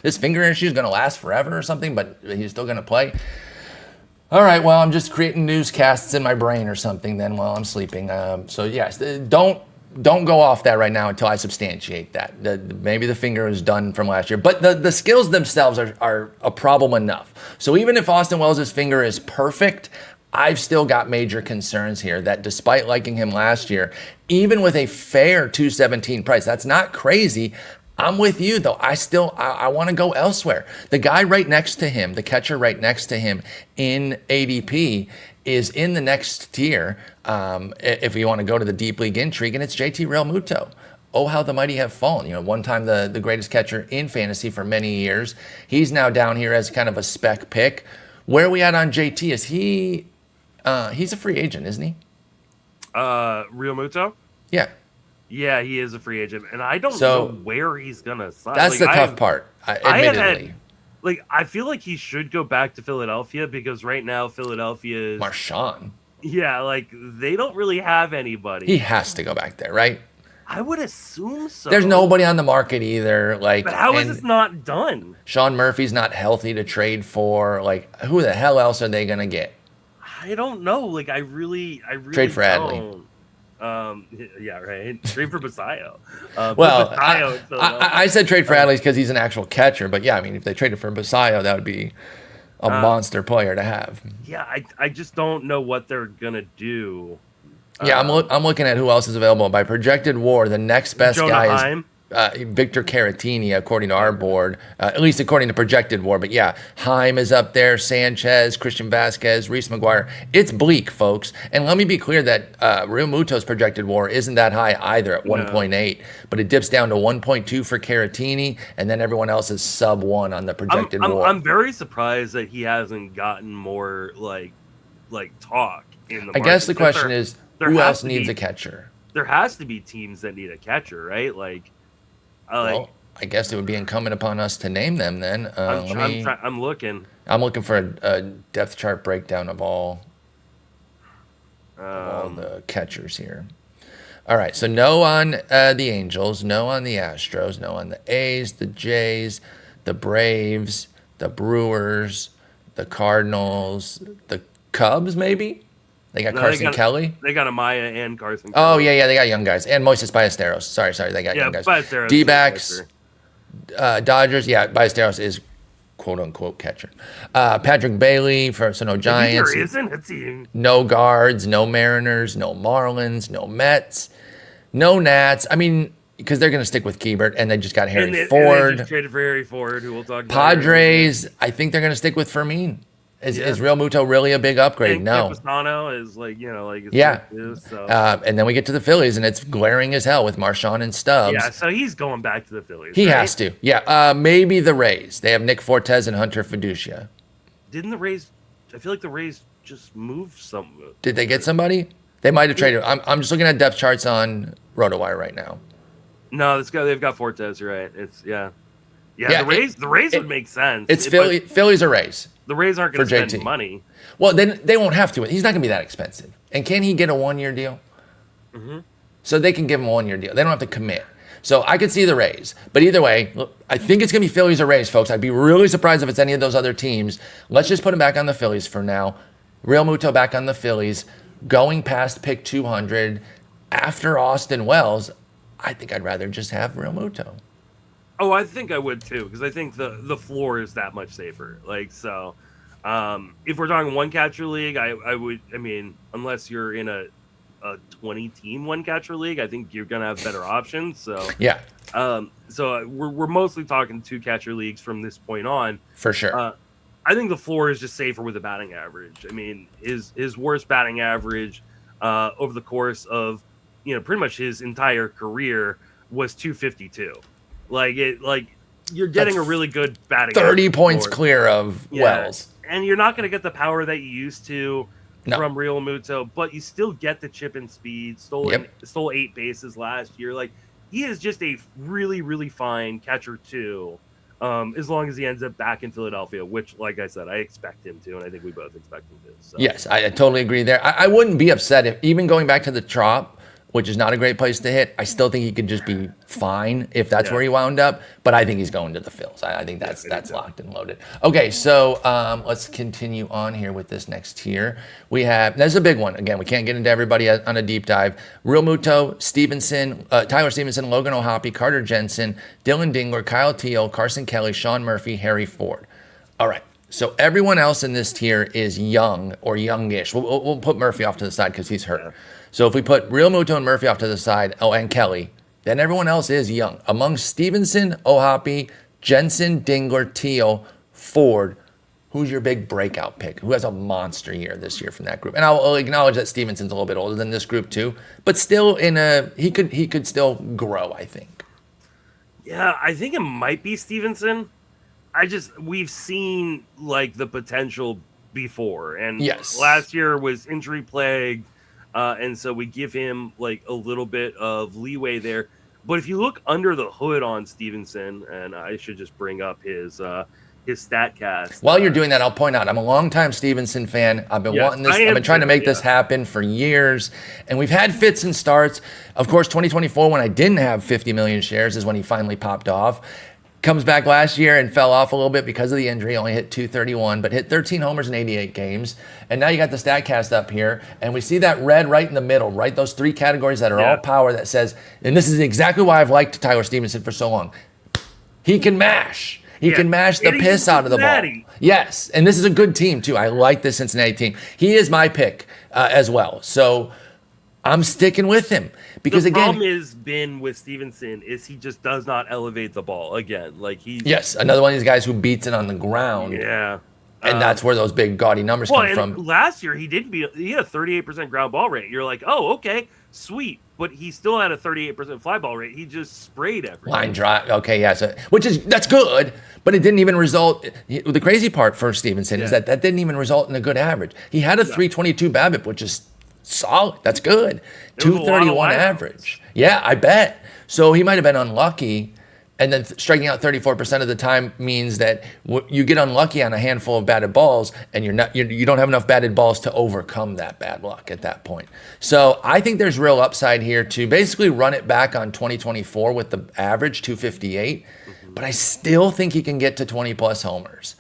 this finger issue is going to last forever or something, but he's still going to play. All right, well, I'm just creating newscasts in my brain or something then while I'm sleeping. So yes, don't go off that right now until I substantiate that. Maybe the finger is done from last year, but the skills themselves are a problem enough. So even if Austin Wells' finger is perfect, I've still got major concerns here that despite liking him last year, even with a fair 217 price, that's not crazy. I'm with you, though. I want to go elsewhere. The guy right next to him, the catcher right next to him in ADP is in the next tier if you want to go to the deep league intrigue, and it's JT Realmuto. oh, how the mighty have fallen. One time the greatest catcher in fantasy for many years. He's now down here as kind of a spec pick. Where are we at on JT? Is he's a free agent, isn't he? Realmuto? Yeah. Yeah, he is a free agent, and I don't know where he's gonna sign. That's the tough part, admittedly. I feel like he should go back to Philadelphia because right now Philadelphia is Marchand. Yeah, they don't really have anybody. He has to go back there, right? I would assume so. There's nobody on the market either. But how is this not done? Sean Murphy's not healthy to trade for. Who the hell else are they gonna get? I don't know. I really trade for don't. Yeah, right. Trade for Basallo. I said trade for Adley because he's an actual catcher. But yeah, I mean, if they traded for Basallo, that would be a monster player to have. Yeah, I just don't know what they're gonna do. Yeah, I'm looking at who else is available by projected WAR. The next best Jonah guy Heim. is Victor Caratini, according to our board, at least according to projected WAR. But yeah, Heim is up there, Sanchez, Christian Vasquez, Reese McGuire. It's bleak, folks. And let me be clear that Realmuto's projected WAR isn't that high either at 1.8, but it dips down to 1.2 for Caratini, and then everyone else is sub 1 on the projected WAR. I'm very surprised that he hasn't gotten more talk in the market. I guess the question is, who else needs a catcher? There has to be teams that need a catcher, right? Well, I guess it would be incumbent upon us to name them then. I'm looking. I'm looking for a depth chart breakdown of all the catchers here. All right, so no on the Angels, no on the Astros, no on the A's, the Jays, the Braves, the Brewers, the Cardinals, the Cubs, maybe? They got Carson Kelly. They got Amaya and Carson Kelly. Oh, yeah, they got young guys. And Moises Ballesteros. Sorry, they got young guys. Ballesteros. D-backs, Dodgers. Yeah, Ballesteros is quote-unquote catcher. Patrick Bailey for no Giants. There isn't a team. No Guards, no Mariners, no Marlins, no Mets, no Nats. I mean, because they're going to stick with Keibert, and they just got Harry Ford. And they just traded for Harry Ford, who we'll talk about. Padres, I think they're going to stick with Fermin. Is Realmuto really a big upgrade? No. Campusano is and then we get to the Phillies, and it's glaring as hell with Marchand and Stubbs. Yeah, so he's going back to the Phillies. He has to. Yeah, maybe the Rays. They have Nick Fortes and Hunter Fiducia. Didn't the Rays? I feel like the Rays just moved some. Did they get somebody? They might have traded. I'm just looking at depth charts on RotoWire right now. No, they've got Fortes. Right? It's yeah. The Rays would make sense. It's Phillies or Rays. The Rays aren't going to spend money. Well, then they won't have to. He's not going to be that expensive. And can he get a 1-year deal? Mm-hmm. So they can give him a 1-year deal. They don't have to commit. So I could see the Rays. But either way, look, I think it's going to be Phillies or Rays, folks. I'd be really surprised if it's any of those other teams. Let's just put him back on the Phillies for now. Realmuto back on the Phillies. Going past pick 200 after Austin Wells, I think I'd rather just have Realmuto. Oh, I think I would too, because I think the floor is that much safer. If we're talking one catcher league, I would. I mean, unless you're in a 20-team one catcher league, I think you're gonna have better options. So yeah. So we're mostly talking 2 catcher leagues from this point on. For sure. I think the floor is just safer with the batting average. I mean, his worst batting average over the course of pretty much his entire career was 252. You're getting a really good batting 30 points clear of Wells. And you're not going to get the power that you used to from Realmuto, but you still get the chip and speed. Stole 8 bases last year. He is just a really, really fine catcher too, as long as he ends up back in Philadelphia, which, like I said, I expect him to, and I think we both expect him to. So. Yes, I totally agree there. I wouldn't be upset if, even going back to the Trop, which is not a great place to hit, I still think he could just be fine if that's where he wound up. But I think he's going to the Phils. I think that's locked and loaded. Okay, so let's continue on here with this next tier. There's a big one. Again, we can't get into everybody on a deep dive. Realmuto, Stephenson, Tyler Stephenson, Logan O'Hoppe, Carter Jensen, Dillon Dingler, Kyle Teel, Carson Kelly, Sean Murphy, Harry Ford. All right. So everyone else in this tier is young or youngish. We'll put Murphy off to the side because he's hurt. Yeah. So if we put Realmuto and Murphy off to the side, and Kelly, then everyone else is young. Among Stephenson, O'Hoppe, Jensen, Dingler, Teel, Ford, who's your big breakout pick? Who has a monster year this year from that group? And I'll acknowledge that Stephenson's a little bit older than this group too, but still he could still grow, I think. Yeah, I think it might be Stephenson. We've seen like the potential before, and yes, last year was injury plagued, and so we give him like a little bit of leeway there. But if you look under the hood on Stephenson, and I should just bring up his StatCast. While you're doing that, I'll point out I'm a longtime Stephenson fan. I've been wanting this. I've been trying to make this happen for years, and we've had fits and starts. Of course, 2024, when I didn't have 50 million shares, is when he finally popped off. Comes back last year and fell off a little bit because of the injury. Only hit 231, but hit 13 homers in 88 games. And now you got the StatCast up here, and we see that red right in the middle, right? Those three categories that are all power that says, and this is exactly why I've liked Tyler Stephenson for so long. He can mash. He can mash the piss out of the ball. Yes, and this is a good team, too. I like this Cincinnati team. He is my pick as well. So I'm sticking with him. Because the problem has been with Stephenson is he just does not elevate the ball again. Like yes, another one of these guys who beats it on the ground. Yeah. And that's where those big gaudy numbers come from. Last year he had a 38% ground ball rate. You're like, oh, okay, sweet. But he still had a 38% fly ball rate. He just sprayed everything. Line drive. Okay, yeah. So, that's good, but it didn't even result. The crazy part for Stephenson is that didn't even result in a good average. He had a 322 BABIP, which is solid. That's good. 231 average. Yeah, I bet. So he might have been unlucky, and then striking out 34% of the time means that you get unlucky on a handful of batted balls, and you don't have enough batted balls to overcome that bad luck at that point. So I think there's real upside here to basically run it back on 2024 with the average 258, but I still think he can get to 20 plus homers.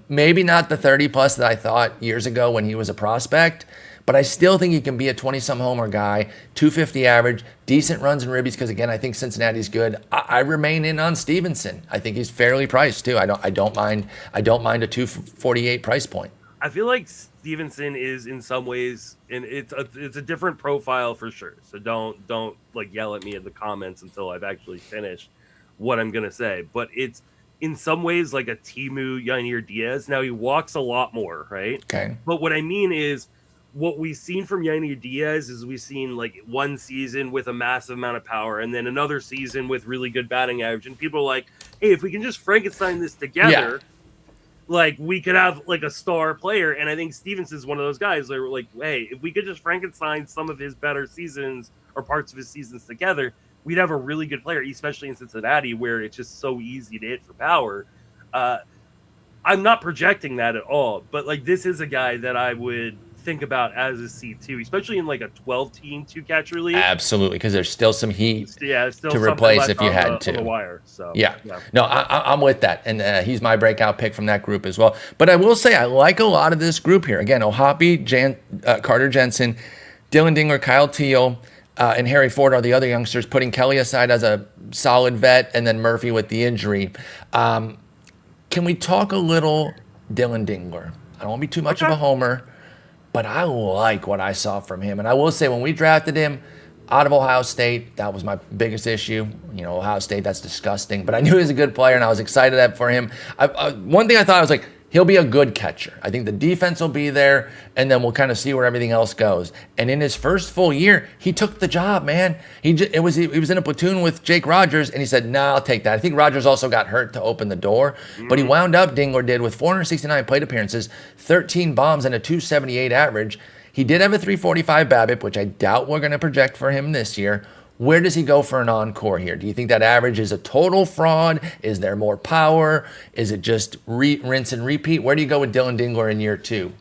Maybe not the 30 plus that I thought years ago when he was a prospect, but I still think he can be a 20-some homer guy, 250 average, decent runs and ribbies, because, again, I think Cincinnati's good. I remain in on Stephenson. I think he's fairly priced, too. I don't mind a 248 price point. I feel like Stephenson is, in some ways, and it's a different profile for sure. So don't like yell at me in the comments until I've actually finished what I'm going to say. But it's, in some ways, like a Timu Yainier Diaz. Now, he walks a lot more, right? Okay. But what I mean is, what we've seen from Yainier Diaz is we've seen like one season with a massive amount of power and then another season with really good batting average. And people are like, hey, if we can just Frankenstein this together, like we could have like a star player. And I think Stephenson's one of those guys that were like, hey, if we could just Frankenstein some of his better seasons or parts of his seasons together, we'd have a really good player, especially in Cincinnati where it's just so easy to hit for power. I'm not projecting that at all, but like this is a guy that I would think about as a C2, especially in like a 12-team two-catcher league. Absolutely, because there's still some heat still to replace if you had to. On the wire, so. Yeah. No, I'm with that, and he's my breakout pick from that group as well. But I will say I like a lot of this group here. Again, O'Hoppe, Carter Jensen, Dillon Dingler, Kyle Teel, and Harry Ford are the other youngsters, putting Kelly aside as a solid vet, and then Murphy with the injury. Can we talk a little Dillon Dingler? I don't want to be too much of a homer, but I like what I saw from him. And I will say, when we drafted him out of Ohio State, that was my biggest issue. You know, Ohio State, that's disgusting. But I knew he was a good player, and I was excited for him. One thing I thought, I was like, he'll be a good catcher. I think the defense will be there, and then we'll kind of see where everything else goes. And in his first full year, he took the job, man. He was in a platoon with Jake Rogers, and he said, nah, I'll take that. I think Rogers also got hurt to open the door, but he wound up, Dingler did, with 469 plate appearances, 13 bombs, and a 278 average. He did have a 345 BABIP, which I doubt we're going to project for him this year. Where does he go for an encore here? Do you think that average is a total fraud? Is there more power? Is it just rinse and repeat? Where do you go with Dillon Dingler in year 2?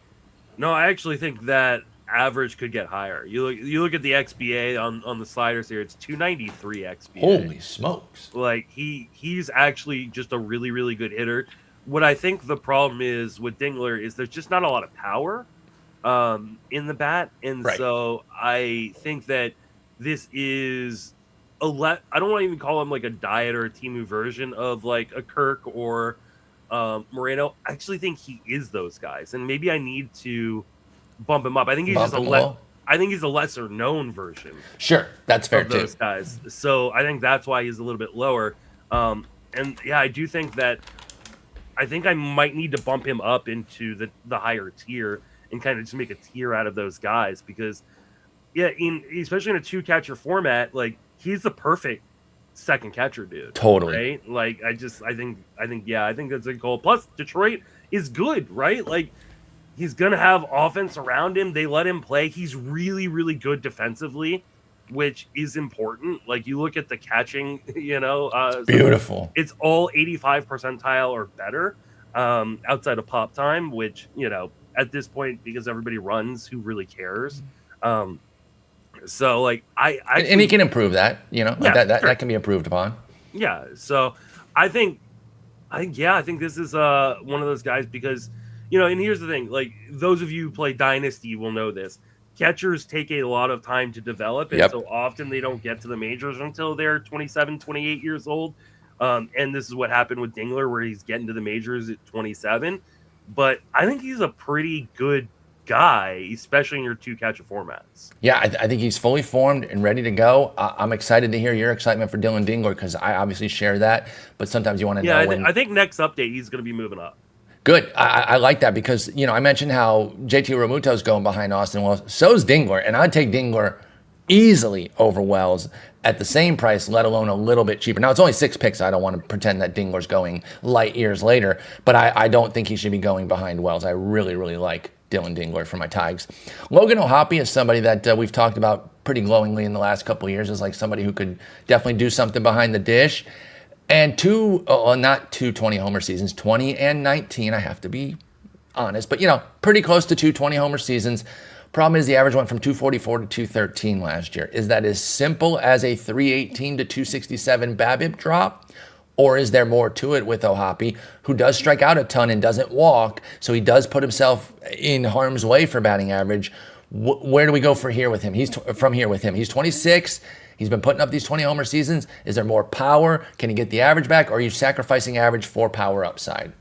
No, I actually think that average could get higher. You look at the XBA on the sliders here. It's 293 XBA. Holy smokes! Like he's actually just a really, really good hitter. What I think the problem is with Dingler is there's just not a lot of power in the bat, and so I think that this is I don't want to even call him like a diet or a Timu version of like a Kirk or Moreno. I actually think he is those guys, and maybe I need to bump him up. I think he's I think he's a lesser known version. Sure, that's fair of those guys. So I think that's why he's a little bit lower. And yeah, I do think that I think I might need to bump him up into the higher tier and kind of just make a tier out of those guys because, yeah, especially in a 2-catcher format, like he's the perfect second catcher, dude. Totally. Right? Like I think that's a goal. Plus, Detroit is good, right? Like he's gonna have offense around him. They let him play. He's really, really good defensively, which is important. Like you look at the catching, beautiful. It's all 85 percentile or better outside of pop time, which, at this point, because everybody runs, who really cares? So like and he can improve that, that can be improved upon. Yeah. So I think this is one of those guys because, and here's the thing, like those of you who play Dynasty will know this. Catchers take a lot of time to develop, and so often they don't get to the majors until they're 27, 28 years old. And this is what happened with Dingler, where he's getting to the majors at 27. But I think he's a pretty good guy, especially in your 2-catcher formats. Yeah, I think he's fully formed and ready to go. I'm excited to hear your excitement for Dillon Dingler because I obviously share that. But sometimes you want to know when. I think next update he's going to be moving up. Good. I like that because, I mentioned how JT Realmuto's going behind Austin Wells. So's Dingler, and I'd take Dingler easily over Wells at the same price, let alone a little bit cheaper. Now, it's only 6 picks. I don't want to pretend that Dingler's going light years later, but I don't think he should be going behind Wells. I really, really like Dillon Dingler for my Tigers. Logan O'Hoppe is somebody that we've talked about pretty glowingly in the last couple of years as like somebody who could definitely do something behind the dish. And not 20 homer seasons, 20 and 19, I have to be honest, but pretty close to 20 homer seasons. Problem is the average went from 244 to 213 last year. Is that as simple as a 318 to 267 BABIP drop? Or is there more to it with O'Hoppe, who does strike out a ton and doesn't walk, so he does put himself in harm's way for batting average? Where do we go from here with him? He's 26. He's been putting up these 20 homer seasons. Is there more power? Can he get the average back? Or are you sacrificing average for power upside?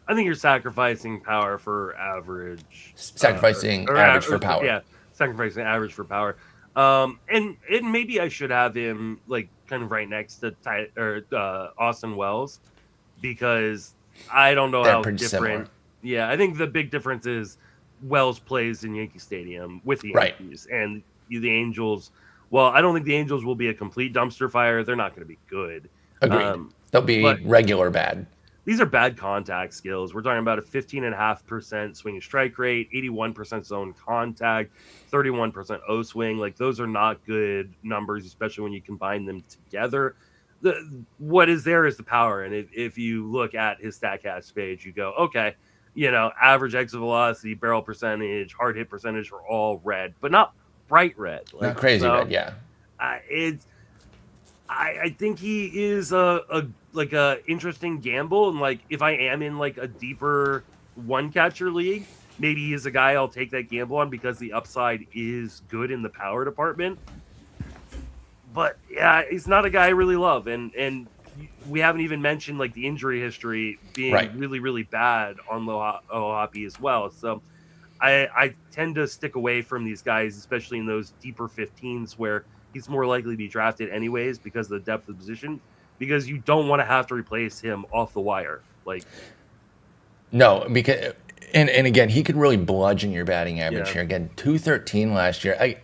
I think you're sacrificing power for average. Sacrificing average for power. Yeah, sacrificing average for power. And maybe I should have him like kind of right next to Austin Wells because I don't know how different. Similar. Yeah, I think the big difference is Wells plays in Yankee Stadium with the Yankees and the Angels. Well, I don't think the Angels will be a complete dumpster fire. They're not going to be good. Agreed. They'll be regular bad. These are bad contact skills. We're talking about a 15.5% swing and strike rate, 81% zone contact, 31% O swing. Like those are not good numbers, especially when you combine them together. What is there is the power. And if you look at his StatCast page, you go, okay, average exit velocity, barrel percentage, hard hit percentage are all red, but not bright red. Like, not crazy red, yeah. I think he is a interesting gamble, and like if I am in like a deeper 1-catcher league, maybe he's a guy I'll take that gamble on because the upside is good in the power department. But yeah, he's not a guy I really love, and we haven't even mentioned like the injury history being really, really bad on O'Hoppe as well. So I tend to stick away from these guys, especially in those deeper 15s where he's more likely to be drafted anyways because of the depth of the position, because you don't want to have to replace him off the wire. Like, no, because and again, he could really bludgeon your batting average here. Again, 213 last year.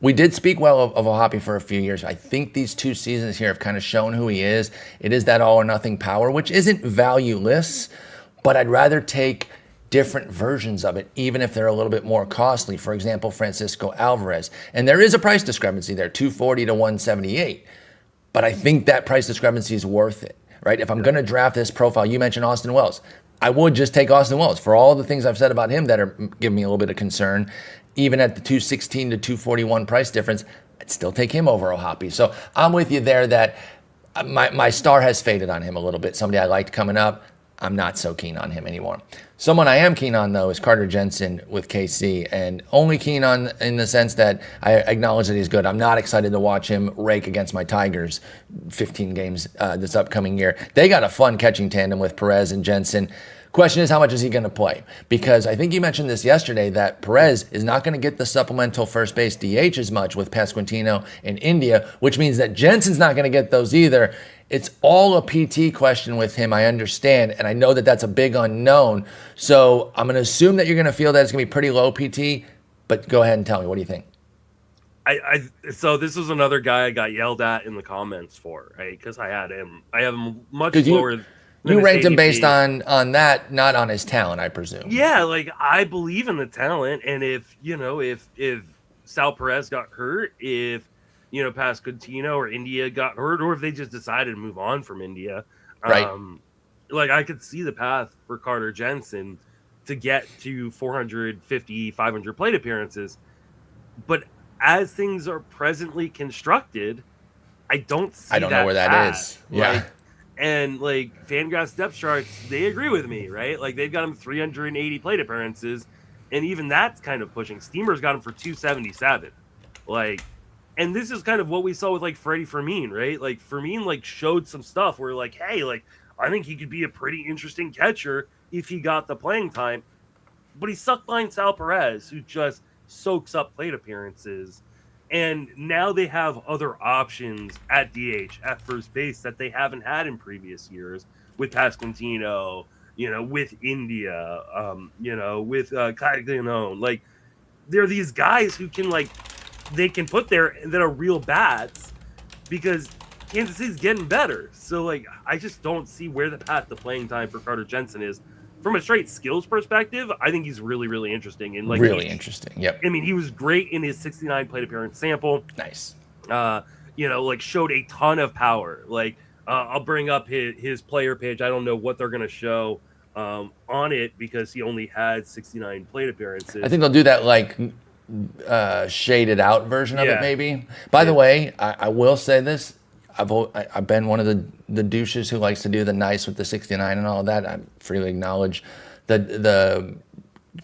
We did speak well of O'Hoppe for a few years. I think these 2 seasons here have kind of shown who he is. It is that all or nothing power, which isn't valueless, but I'd rather take different versions of it, even if they're a little bit more costly. For example, Francisco Alvarez. And there is a price discrepancy there, 240 to 178. But I think that price discrepancy is worth it, right? If I'm going to draft this profile, you mentioned Austin Wells. I would just take Austin Wells for all the things I've said about him that are giving me a little bit of concern. Even at the 216 to 241 price difference, I'd still take him over O'Hoppe. So I'm with you there that my star has faded on him a little bit. Somebody I liked coming up, I'm not so keen on him anymore. Someone I am keen on, though, is Carter Jensen with KC, and only keen on in the sense that I acknowledge that he's good. I'm not excited to watch him rake against my Tigers 15 games this upcoming year. They got a fun catching tandem with Perez and Jensen. Question is, how much is he going to play? Because I think you mentioned this yesterday that Perez is not going to get the supplemental first base DH as much with Pasquantino in India, which means that Jensen's not going to get those either. It's all a PT question with him, I understand, and I know that that's a big unknown. So I'm going to assume that you're going to feel that it's going to be pretty low PT, but go ahead and tell me, what do you think? So this was another guy I got yelled at in the comments for, right? Because I have him much lower. You ranked him based on that, not on his talent, I presume. Yeah, like I believe in the talent, and if Sal Perez got hurt, if Pasquantino or India got hurt, or if they just decided to move on from India, right? Like I could see the path for Carter Jensen to get to 450, 500 plate appearances, but as things are presently constructed, I don't know where that is. Yeah. And like Fangraphs depth charts, they agree with me, right? Like they've got him 380 plate appearances, and even that's kind of pushing. Steamer's got him for 277. Like, and this is kind of what we saw with like Freddy Fermin, right? Like Fermin like showed some stuff where like, hey, like I think he could be a pretty interesting catcher if he got the playing time. But he sucked behind Sal Perez, who just soaks up plate appearances. And now they have other options at DH, at first base, that they haven't had in previous years with Pasquantino, with India, with Caratini. Like, there are these guys who can, like, they can put there that are real bats because Kansas City's getting better. So, like, I just don't see where the path to playing time for Carter Jensen is. From a straight skills perspective, I think he's really, really interesting. And like really interesting. Yep. I mean, he was great in his 69 plate appearance sample. Nice. Like showed a ton of power. Like, I'll bring up his player page. I don't know what they're going to show on it because he only had 69 plate appearances. I think they'll do that like shaded out version of it, maybe. By the way, I will say this. I've been one of the douches who likes to do the nice with the 69 and all of that. I freely acknowledge the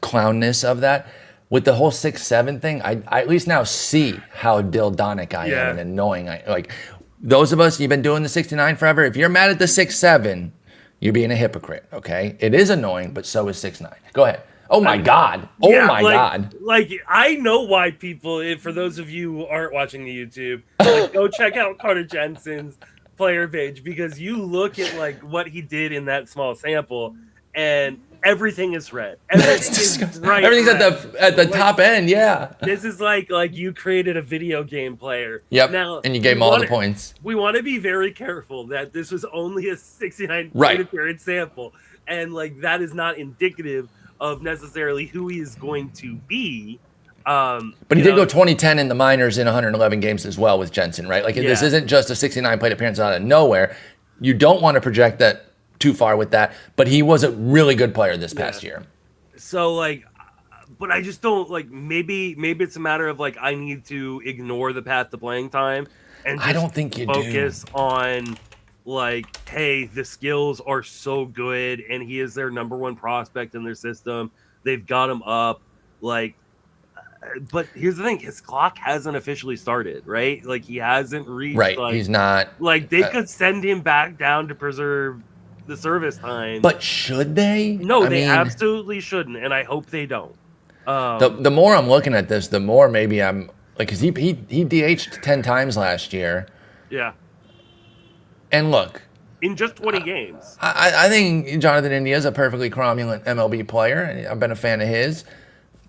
clownness of that. With the whole 6'7" thing, I at least now see how dildonic I am and annoying. Like those of us, you've been doing the 69 forever. If you're mad at the 6'7", you're being a hypocrite. Okay, it is annoying, but so is 6'9". Go ahead. Oh my God. Oh my God. Like, I know why people, for those of you who aren't watching the YouTube, like, go check out Carter Jensen's player page because you look at like what he did in that small sample and everything is red. Everything is bright Everything's red. at the top end, yeah. This is like you created a video game player. Yep, now, and you gave him all the points. We want to be very careful that this was only a 69 plate appearance sample. And like that is not indicative of necessarily who he is going to be. But he did go 20-10 in the minors in 111 games as well with Jensen, right? Like this isn't just a 69 plate appearance out of nowhere. You don't want to project that too far with that, but he was a really good player this past year. So like, but I just don't like, maybe it's a matter of like, I need to ignore the path to playing time and just I don't think you focus on like, hey, the skills are so good and he is their number one prospect in their system. They've got him up. Like, but here's the thing, his clock hasn't officially started, right? Like he hasn't reached like, he's not like they could send him back down to preserve the service time. But should they? No, they absolutely shouldn't, and I hope they don't. The more I'm looking at this, the more maybe I'm like, because he DH'd 10 times last year. Yeah. And look, in just 20 games. I think Jonathan India is a perfectly cromulent MLB player. I've been a fan of his.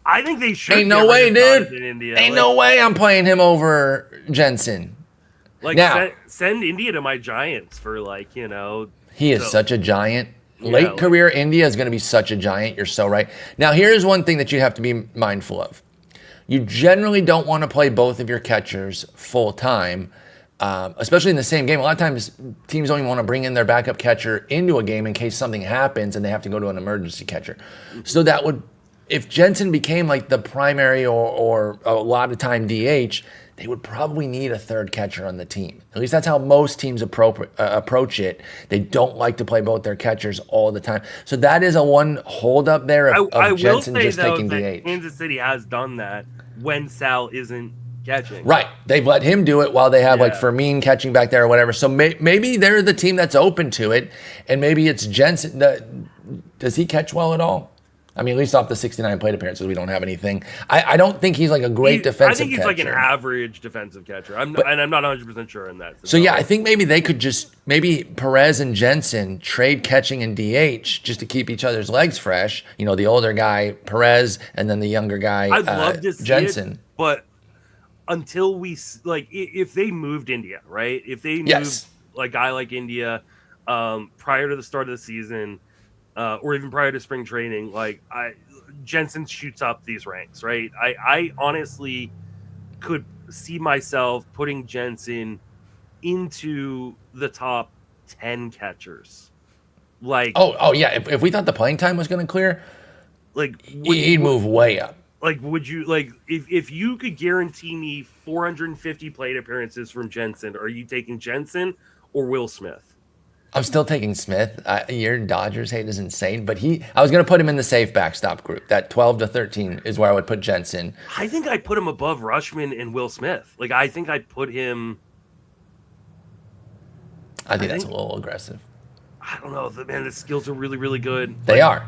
I think they should. Ain't no way, dude. Ain't no way I'm playing him over Jensen. Like, now, send India to my Giants for like, He is such a giant. Late career India is going to be such a giant. You're so right. Now, here's one thing that you have to be mindful of. You generally don't want to play both of your catchers full time. Especially in the same game. A lot of times teams don't even want to bring in their backup catcher into a game in case something happens and they have to go to an emergency catcher. So that would, if Jensen became like the primary or a lot of time DH, they would probably need a third catcher on the team. At least that's how most teams approach it. They don't like to play both their catchers all the time. So that is a one hold up there of Jensen just taking DH. Kansas City has done that when Sal isn't catching. Right. They've let him do it while they have like Fermin catching back there or whatever. So maybe they're the team that's open to it, and maybe it's Jensen. Does he catch well at all? I mean, at least off the 69 plate appearances, we don't have anything. I don't think he's like a great defensive catcher. I think he's like an average defensive catcher. I'm not 100% sure in that. So yeah, I think maybe they could maybe Perez and Jensen trade catching and DH just to keep each other's legs fresh. You know, the older guy, Perez, and then the younger guy, I'd love to see Jensen. But until we, like, if they moved India, right? If they moved a guy like India prior to the start of the season, or even prior to spring training, like Jensen shoots up these ranks, right? I honestly could see myself putting Jensen into the top 10 catchers. Like, oh yeah, if we thought the playing time was going to clear, like he'd move way up. Like, would you like if you could guarantee me 450 plate appearances from Jensen? Are you taking Jensen or Will Smith? I'm still taking Smith. Your Dodgers hate is insane, but I was going to put him in the safe backstop group. That 12 to 13 is where I would put Jensen. I think I'd put him above Rutschman and Will Smith. Like, I think I'd put him. I think that's a little aggressive. I don't know. Man, the skills are really, really good. They are.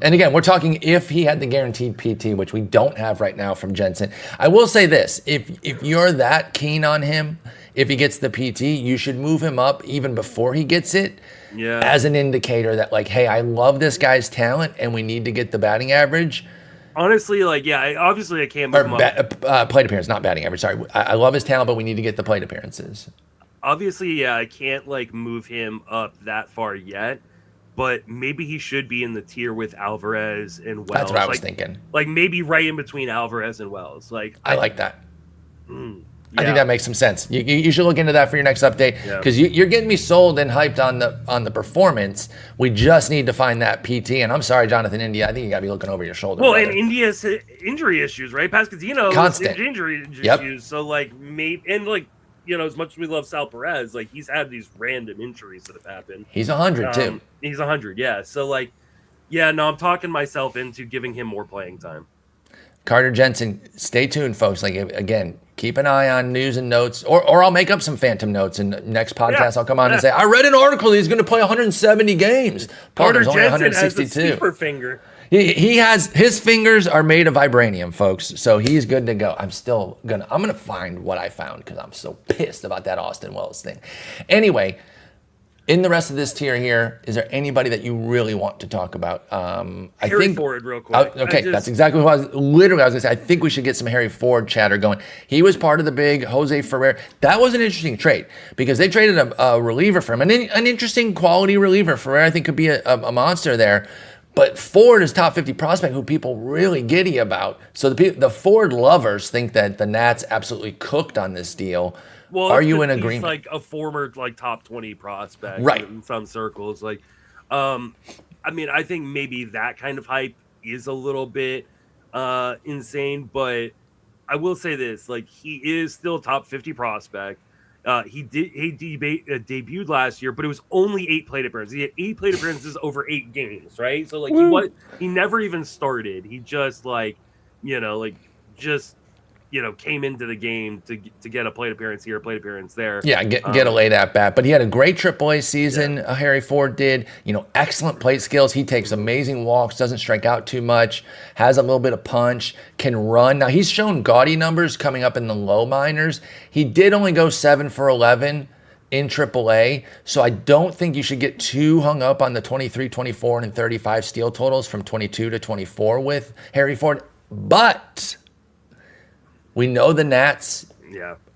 And again, we're talking if he had the guaranteed PT, which we don't have right now from Jensen. I will say this: if you're that keen on him, if he gets the PT, you should move him up even before he gets it, as an indicator that, like, hey, I love this guy's talent, and we need to get the batting average. Honestly, like, obviously I can't move him up. Plate appearance, not batting average. Sorry, I love his talent, but we need to get the plate appearances. Obviously, I can't like move him up that far yet. But maybe he should be in the tier with Alvarez and Wells. That's what I was thinking. Like, maybe right in between Alvarez and Wells. Like, I like that. I think that makes some sense. You should look into that for your next update, because you're getting me sold and hyped on the performance. We just need to find that PT. And I'm sorry, Jonathan India, I think you got to be looking over your shoulder. Well, and India's injury issues, right? Pascatino constant injury issues. So, like, maybe, and like, you know, as much as we love Sal Perez, like, he's had these random injuries that have happened. He's 100 too. He's 100, yeah. So, like, I'm talking myself into giving him more playing time. Carter Jensen, stay tuned, folks. Like, again, keep an eye on news and notes, or I'll make up some phantom notes, and next podcast I'll come on and say, I read an article he's going to play 170 games. Carter Jensen only 162. Has a super finger. He has, his fingers are made of vibranium, folks, so he's good to go. I'm gonna find what I found, because I'm so pissed about that Austin Wells thing. Anyway, in the rest of this tier here, is there anybody that you really want to talk about? Harry Ford, real quick. That's exactly what I was gonna say. I think we should get some Harry Ford chatter going. He was part of the big Jose Ferrer. That was an interesting trade, because they traded a reliever for him, an interesting quality reliever. Ferrer, I think, could be a monster there. But Ford is top 50 prospect who people really giddy about. So the Ford lovers think that the Nats absolutely cooked on this deal. Well, are you in he's agreement? Like a former top 20 prospect, right? In some circles, like, I mean, I think maybe that kind of hype is a little bit insane. But I will say this: like, he is still a top 50 prospect. He debuted last year, but it was only 8 plate appearances. He had 8 plate appearances over 8 games, right? So, like, he never even started. He just, like, came into the game to get a plate appearance here, a plate appearance there. Yeah, get a late at bat. But he had a great AAA season. Harry Ford did. Excellent plate skills. He takes amazing walks, doesn't strike out too much, has a little bit of punch, can run. Now, he's shown gaudy numbers coming up in the low minors. He did only go 7 for 11 in AAA, so I don't think you should get too hung up on the 23, 24, and 35 steal totals from 22 to 24 with Harry Ford. But we know the Nats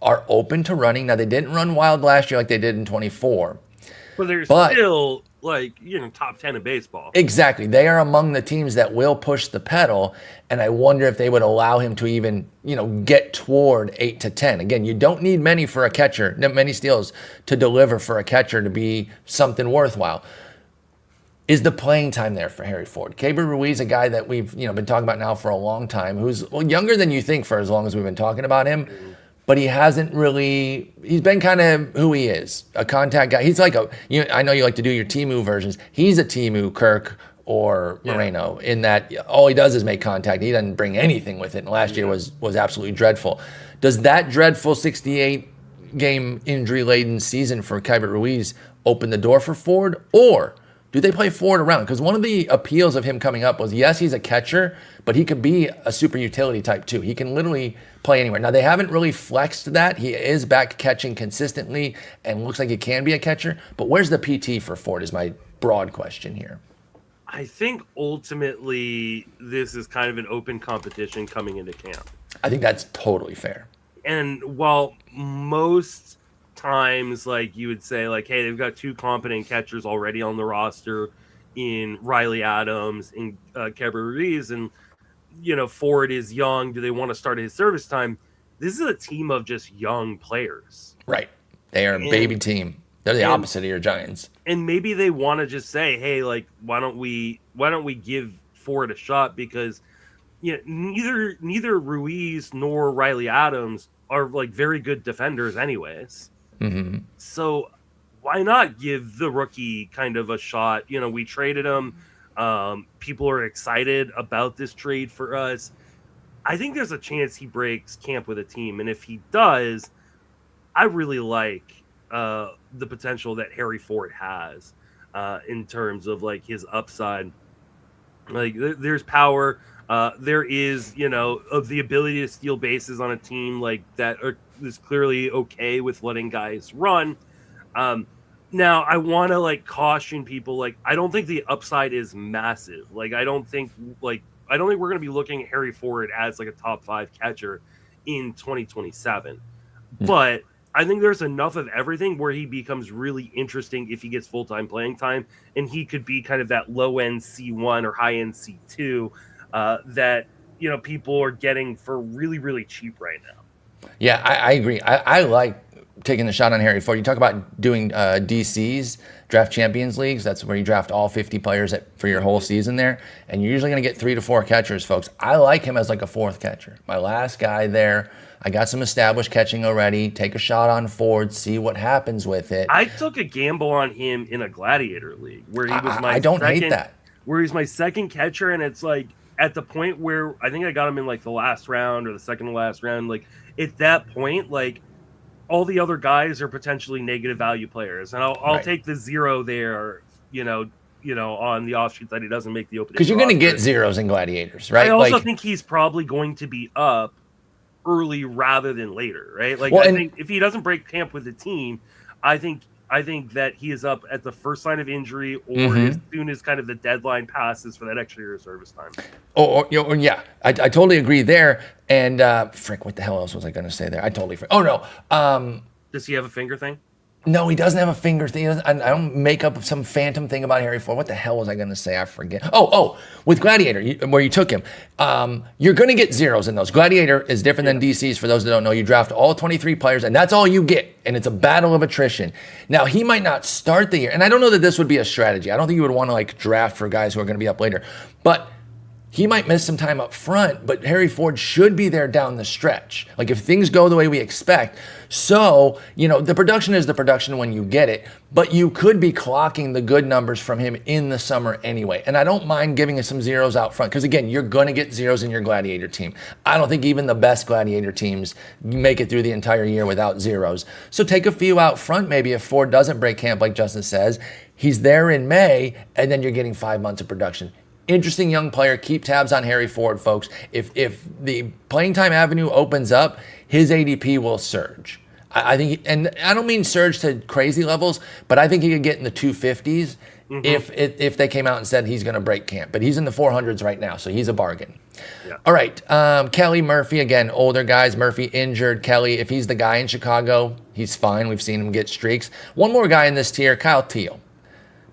are open to running. Now, they didn't run wild last year like they did in 24. But they're still, top 10 in baseball. Exactly. They are among the teams that will push the pedal, and I wonder if they would allow him to even, get toward 8 to 10. Again, you don't need many for a catcher, many steals to deliver for a catcher to be something worthwhile. Is the playing time there for Harry Ford? Keibert Ruiz, a guy that we've been talking about now for a long time, who's younger than you think for as long as we've been talking about him, but he hasn't really. He's been kind of who he is, a contact guy. He's like I know you like to do your Temu versions. He's a Temu, Kirk or Moreno, in that all he does is make contact. He doesn't bring anything with it. And last year was absolutely dreadful. Does that dreadful 68 game injury laden season for Keibert Ruiz open the door for Ford, or do they play Ford around? Because one of the appeals of him coming up was, yes, he's a catcher, but he could be a super utility type too. He can literally play anywhere. Now, they haven't really flexed that. He is back catching consistently and looks like he can be a catcher. But where's the PT for Ford is my broad question here. I think ultimately this is kind of an open competition coming into camp. I think that's totally fair. And while most times, like, you would say, like, hey, they've got two competent catchers already on the roster in Riley Adams and Keibert Ruiz, and, you know, Ford is young. Do they want to start his service time? This is a team of just young players. Right. They are a baby team. They're the opposite of your Giants. And maybe they want to just say, hey, like, why don't we give Ford a shot? Because, you know, neither Ruiz nor Riley Adams are, like, very good defenders anyways. Mm-hmm. So why not give the rookie kind of a shot? You know, we traded him. People are excited about this trade for us. I think there's a chance he breaks camp with a team. And if he does, I really like the potential that Harry Ford has in terms of, like, his upside. Like, there's power. There is, you know, of the ability to steal bases on a team like that is clearly okay with letting guys run. Now, I want to, like, caution people. Like, I don't think the upside is massive. Like, I don't think we're going to be looking at Harry Ford as, like, a top 5 catcher in 2027. But I think there's enough of everything where he becomes really interesting if he gets full-time playing time, and he could be kind of that low-end C1 or high-end C2 that, you know, people are getting for really, really cheap right now. Yeah, I agree. I like taking the shot on Harry Ford. You talk about doing DCs, draft champions leagues. That's where you draft all 50 players for your whole season there. And you're usually going to get 3 to 4 catchers, folks. I like him as like a 4th catcher. My last guy there, I got some established catching already. Take a shot on Ford, see what happens with it. I took a gamble on him in a Gladiator league where he was I don't hate that. Where he's my second catcher, and it's like at the point where I think I got him in like the last round or the second to last round. Like, at that point, like, all the other guys are potentially negative value players, and I'll take the 0 there, you know, on the offshoot that he doesn't make the opening. Because you're going to get zeros in Gladiators, right? I also think he's probably going to be up early rather than later, right? Like, I think if he doesn't break camp with the team, I think that he is up at the first sign of injury or as soon as kind of the deadline passes for that extra year of service time. Yeah, I totally agree there. And what the hell else was I going to say there? I totally forgot. Oh no, does he have a finger thing? No, he doesn't have a finger thing. I don't make up some phantom thing about Harry Ford. What the hell was I going to say? I forget. With Gladiator, where you took him, you're going to get zeros in those. Gladiator is different than DCs. For those that don't know, you draft all 23 players, and that's all you get. And it's a battle of attrition. Now, he might not start the year, and I don't know that this would be a strategy. I don't think you would want to, like, draft for guys who are going to be up later. But he might miss some time up front, but Harry Ford should be there down the stretch. Like, if things go the way we expect. So, you know, the production is the production when you get it, but you could be clocking the good numbers from him in the summer anyway. And I don't mind giving us some zeros out front, because again, you're going to get zeros in your Gladiator team. I don't think even the best Gladiator teams make it through the entire year without zeros. So take a few out front, maybe if Ford doesn't break camp like Justin says. He's there in May, and then you're getting 5 months of production. Interesting young player. Keep tabs on Harry Ford, folks. If the playing time avenue opens up, his ADP will surge. I think, and I don't mean surge to crazy levels, but I think he could get in the 250s if they came out and said he's going to break camp. But he's in the 400s right now, so he's a bargain. Yeah. All right, Kelly, Murphy, again, older guys. Murphy injured. Kelly, if he's the guy in Chicago, he's fine. We've seen him get streaks. One more guy in this tier, Kyle Teel.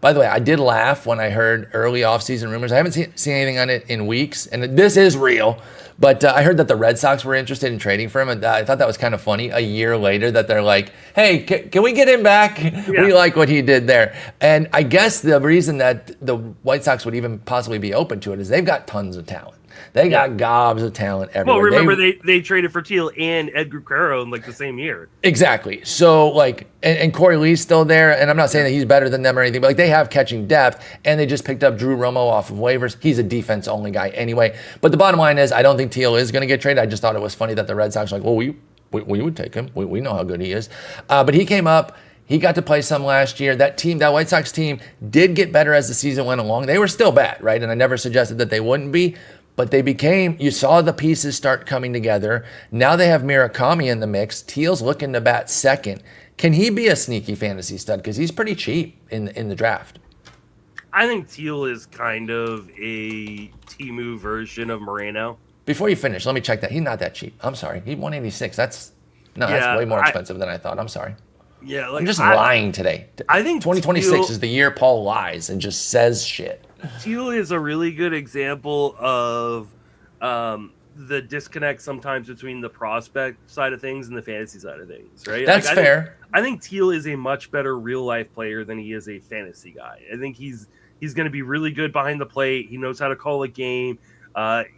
By the way, I did laugh when I heard early offseason rumors. I haven't seen anything on it in weeks, and this is real. But I heard that the Red Sox were interested in trading for him, and I thought that was kind of funny. A year later, that they're like, "Hey, can we get him back? Yeah. We like what he did there." And I guess the reason that the White Sox would even possibly be open to it is they've got tons of talent. They got gobs of talent everywhere. Well, remember they traded for Teel and Edgar Quero in like the same year. Exactly. So like, and Korey Lee's still there, and I'm not saying that he's better than them or anything, but like they have catching depth, and they just picked up Drew Romo off of waivers. He's a defense only guy anyway. But the bottom line is, I don't think Teel is going to get traded. I just thought it was funny that the Red Sox were like, well, we would take him. We know how good he is. But he came up. He got to play some last year. That White Sox team did get better as the season went along. They were still bad, right? And I never suggested that they wouldn't be, but they became, you saw the pieces start coming together. Now they have Murakami in the mix. Teal's looking to bat second. Can he be a sneaky fantasy stud? Because he's pretty cheap in the draft. I think Teel is kind of a Timu version of Moreno. Before you finish, let me check that. He's not that cheap. I'm sorry. He's 186. That's way more expensive than I thought. I'm sorry. Yeah, like I'm just lying today. I think 2026 is the year Paul lies and just says shit. Teel is a really good example of the disconnect sometimes between the prospect side of things and the fantasy side of things, right? That's fair. I think Teel is a much better real life player than he is a fantasy guy. I think he's going to be really good behind the plate. He knows how to call a game.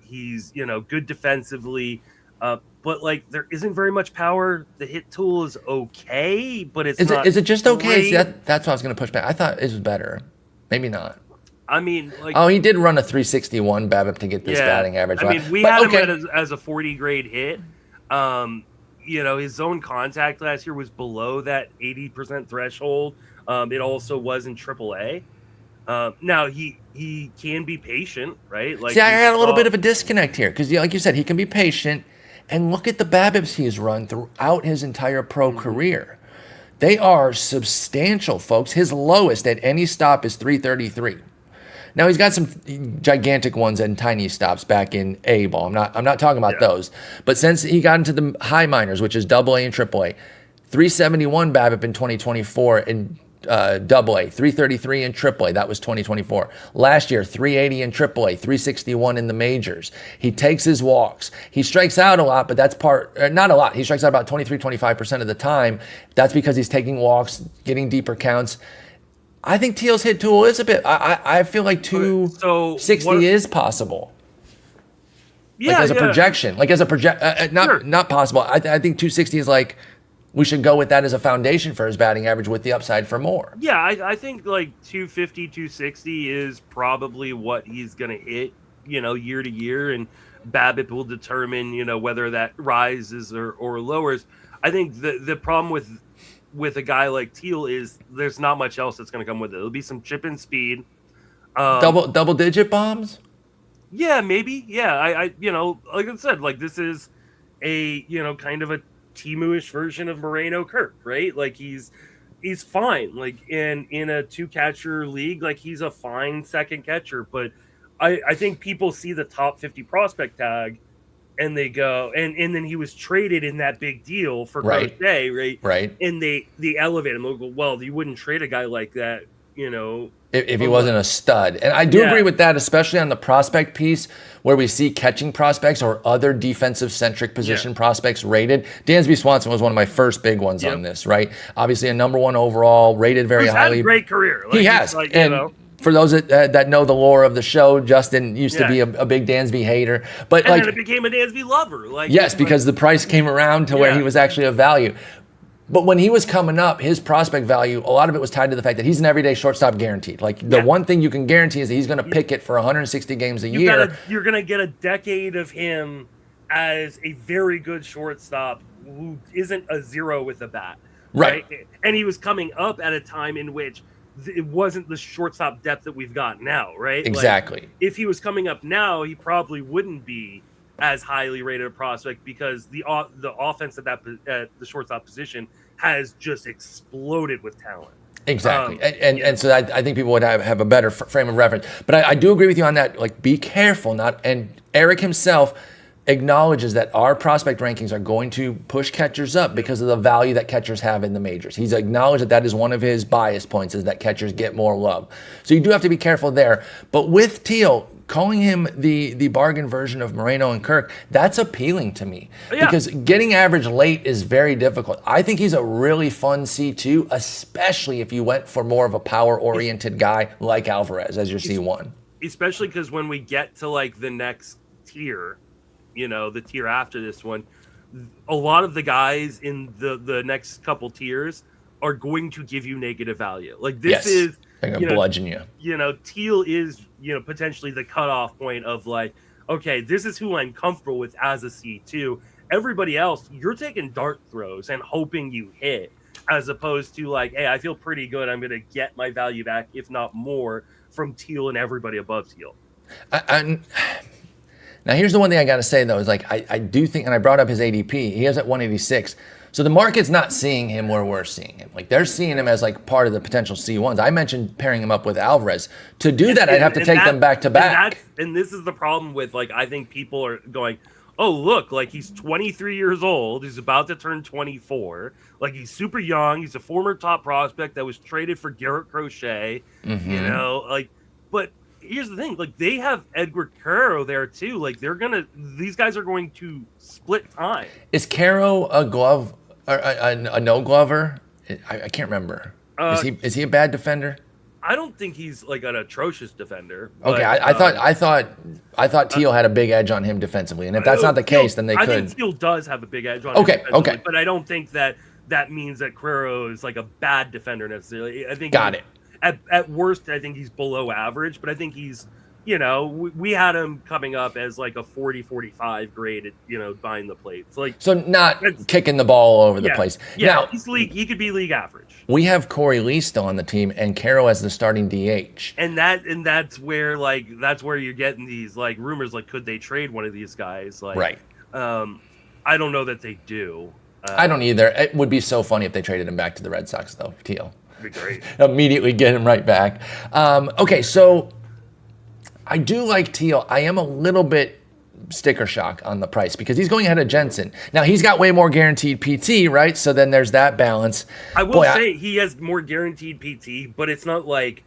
He's good defensively. But like there isn't very much power. The hit tool is okay, but it's not. Is it just okay? great. See, that's what I was going to push back. I thought it was better. Maybe not. I mean, like, he did run a 361 BABIP to get this batting average. I mean, we had him as a 40 grade hit. His zone contact last year was below that 80% threshold. It also was in AAA. Now he can be patient, right? Like, see, I got a little bit of a disconnect here because, like you said, he can be patient. And look at the BABIPs he's run throughout his entire pro career. They are substantial, folks. His lowest at any stop is 333. Now he's got some gigantic ones and tiny stops back in A ball. I'm not talking about those. But since he got into the high minors, which is AA and AAA, 371 BABIP in 2024 in AA, 333 in AAA. That was 2024. Last year, 380 in AAA, 361 in the majors. He takes his walks. He strikes out a lot, but that's not a lot. He strikes out about 25% of the time. That's because he's taking walks, getting deeper counts. I think Teal's hit tool is a bit. I feel like 260 is possible. Yeah, like as a projection, not possible. I think 260 is like. We should go with that as a foundation for his batting average with the upside for more. Yeah, I think like 250, 260 is probably what he's going to hit, year to year. And BABIP will determine, whether that rises or lowers. I think the problem with a guy like Teel is there's not much else that's going to come with it. It'll be some chip and speed. Double digit bombs? Yeah, maybe. Yeah, I like I said, like this is a, kind of a Timu-ish version of Moreno Kirk, right? Like he's fine. Like in a two catcher league, like he's a fine second catcher. But I think people see the top 50 prospect tag and they go, and then he was traded in that big deal for Korey Lee, right? Right. And they elevate him. They'll go, well, you wouldn't trade a guy like that, If he wasn't a stud. And I do agree with that, especially on the prospect piece where we see catching prospects or other defensive-centric position prospects rated. Dansby Swanson was one of my first big ones on this, right? Obviously a number one overall, rated very highly. He's had a great career. Like, he has. Like, for those that know the lore of the show, Justin used to be a big Dansby hater. But then it became a Dansby lover. Because the price came around to where he was actually of value. But when he was coming up, his prospect value, a lot of it was tied to the fact that he's an everyday shortstop guaranteed. Like the one thing you can guarantee is that he's going to pick it for 160 games a year. You're going to get a decade of him as a very good shortstop who isn't a zero with a bat. Right. And he was coming up at a time in which it wasn't the shortstop depth that we've got now, right? Exactly. Like, if he was coming up now, he probably wouldn't be as highly rated a prospect because the offense at the shortstop position has just exploded with talent. Exactly. And so I think people would have a better frame of reference. But I do agree with you on that. Like, be careful. And Eric himself acknowledges that our prospect rankings are going to push catchers up because of the value that catchers have in the majors. He's acknowledged that is one of his bias points, is that catchers get more love. So you do have to be careful there. But with Teel, calling him the bargain version of Moreno and Kirk, that's appealing to me. Because getting average late is very difficult. I think he's a really fun C2, especially if you went for more of a power-oriented guy like Alvarez as your C1. Especially because when we get to like the next tier, the tier after this one, a lot of the guys in the next couple tiers are going to give you negative value. Like this is they're gonna bludgeon you. Teel is potentially the cutoff point of like, okay, this is who I'm comfortable with as a C2. Everybody else, you're taking dart throws and hoping you hit. as opposed to like, hey, I feel pretty good. I'm going to get my value back, if not more, from Teel and everybody above Teel. Now, here's the one thing I got to say, though, is like I do think, and I brought up his ADP, he is at 186. So the market's not seeing him where we're seeing him. Like, they're seeing him as like part of the potential C1s. I mentioned pairing him up with Alvarez. To do that, I'd have to take them back to back. And this is the problem with, like, I think people are going, oh, look, like, he's 23 years old. He's about to turn 24. Like, he's super young. He's a former top prospect that was traded for Garrett Crochet. Mm-hmm. You know, like, but here's the thing. Like, they have Edgar Quero there, too. Like, these guys are going to split time. Is Quero a glove, or a no-glover? I can't remember. Is he a bad defender? I don't think he's like an atrocious defender. Okay, but, I thought Teel had a big edge on him defensively, and if that's not the case, then they could. I think Teel does have a big edge on him defensively, but I don't think that means that Quero is like a bad defender necessarily. I think got it. At worst, I think he's below average, but I think he's, you know, we had him coming up as like a 40-45 grade at, you know, behind the plate. It's like, so not kicking the ball all over the place. Yeah, now, he could be league average. We have Korey Lee still on the team and Quero as the starting DH. And that's where you're getting these like rumors, like, could they trade one of these guys? Like, right. I don't know that they do. I don't either. It would be so funny if they traded him back to the Red Sox, though. Teel. Be great. Immediately get him right back. Okay, so I do like Teel. I am a little bit sticker shock on the price because he's going ahead of Jensen. Now, he's got way more guaranteed PT, right? So then there's that balance. I will say he has more guaranteed PT, but it's not like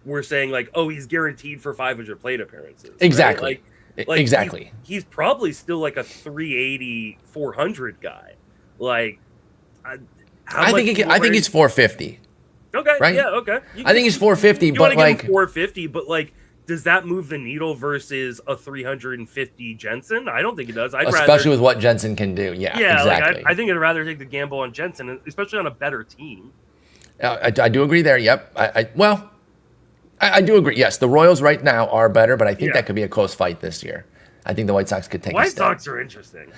we're saying like, oh, he's guaranteed for 500 plate appearances. Exactly. Right? Like exactly. He's probably still like a 380, 400 guy. Like, I think he's 450. Okay. Right? Yeah. Okay. I think he's 450, but like 450, but like, does that move the needle versus a 350 Jensen? I don't think it does. Especially with what Jensen can do. Yeah. Exactly. Like I think I'd rather take the gamble on Jensen, especially on a better team. I do agree there. Yep. I do agree. Yes, the Royals right now are better, but I think that could be a close fight this year. I think the White Sox could take a step. White Sox are interesting.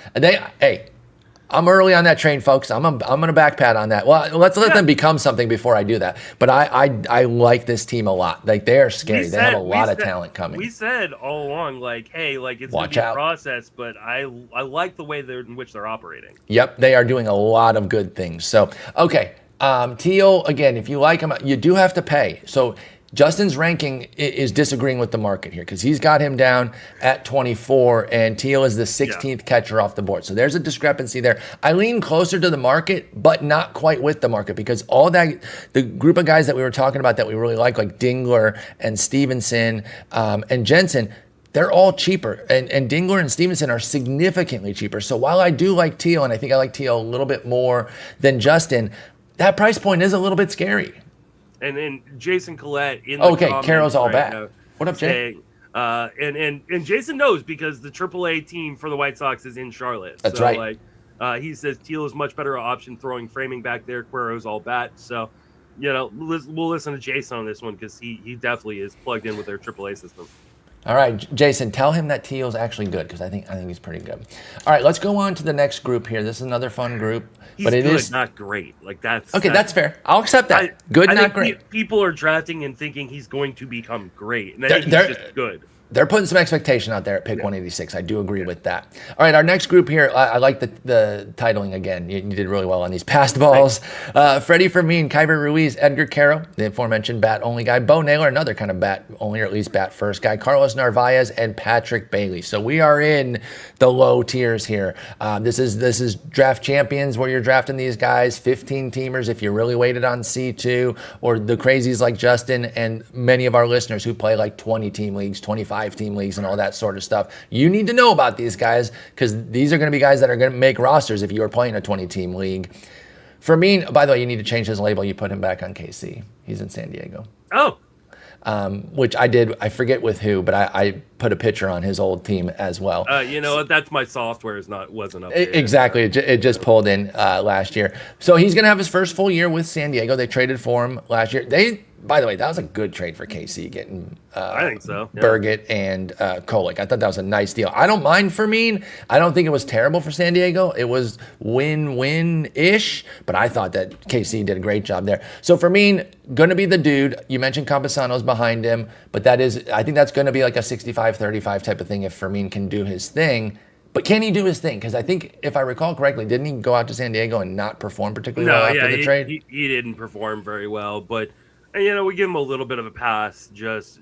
I'm early on that train, folks. I'm gonna back pat on that. Well, let's let them become something before I do that. But I like this team a lot. Like, they are scary. They have a lot of talent coming. We said all along, like, hey, like, it's watch gonna be out. a process, but I like the way in which they're operating. Yep, they are doing a lot of good things. So okay, Teel, again, if you like him, you do have to pay. So Justin's ranking is disagreeing with the market here because he's got him down at 24 and Teel is the 16th catcher off the board. So there's a discrepancy there. I lean closer to the market, but not quite with the market because the group of guys that we were talking about that we really like Dingler and Stephenson and Jensen, they're all cheaper. And Dingler and Stephenson are significantly cheaper. So while I do like Teel, and I think I like Teel a little bit more than Justin, that price point is a little bit scary. And then Jason Collette in the comments Quero's all bad. What up, Jay? And Jason knows because the AAA team for the White Sox is in Charlotte. That's right. Like, he says Teel is much better option throwing framing back there. Quero's all bat. So, you know, we'll listen to Jason on this one because he definitely is plugged in with their AAA system. All right, Jason, tell him that Teel's actually good because I think he's pretty good. All right, let's go on to the next group here. This is another fun group. He's good, not great. Like that's fair. I'll accept that. Good, not great. People are drafting and thinking he's going to become great, and then he's just good. They're putting some expectation out there at pick 186. I do agree with that. All right, our next group here, I like the titling again. You did really well on these past balls. Freddy Fermin, Keibert Ruiz, Edgar Quero, the aforementioned bat-only guy. Bo Naylor, another kind of bat-only or at least bat-first guy. Carlos Narváez, and Patrick Bailey. So we are in the low tiers here. This is draft champions where you're drafting these guys, 15-teamers if you really waited on C2, or the crazies like Justin and many of our listeners who play like 20-team leagues, 25-team leagues, and all that sort of stuff. You need to know about these guys because these are going to be guys that are going to make rosters if you are playing a 20-team league. Fermin, by the way, you need to change his label. You put him back on KC. He's in San Diego. Oh. Which I did. I forget with who, but I put a picture on his old team as well. You know, that's my software wasn't updated. Exactly. It just pulled in last year. So he's going to have his first full year with San Diego. They traded for him last year. by the way, that was a good trade for KC getting I think so. Yeah. Burgett and Kolek. I thought that was a nice deal. I don't mind Fermin. I don't think it was terrible for San Diego. It was win-win-ish, but I thought that KC did a great job there. So Fermin, going to be the dude. You mentioned Campusano's behind him, but I think that's going to be like a 65-35 type of thing if Fermin can do his thing. But can he do his thing? Because I think, if I recall correctly, didn't he go out to San Diego and not perform particularly well after the trade? He didn't perform very well, but we give him a little bit of a pass, just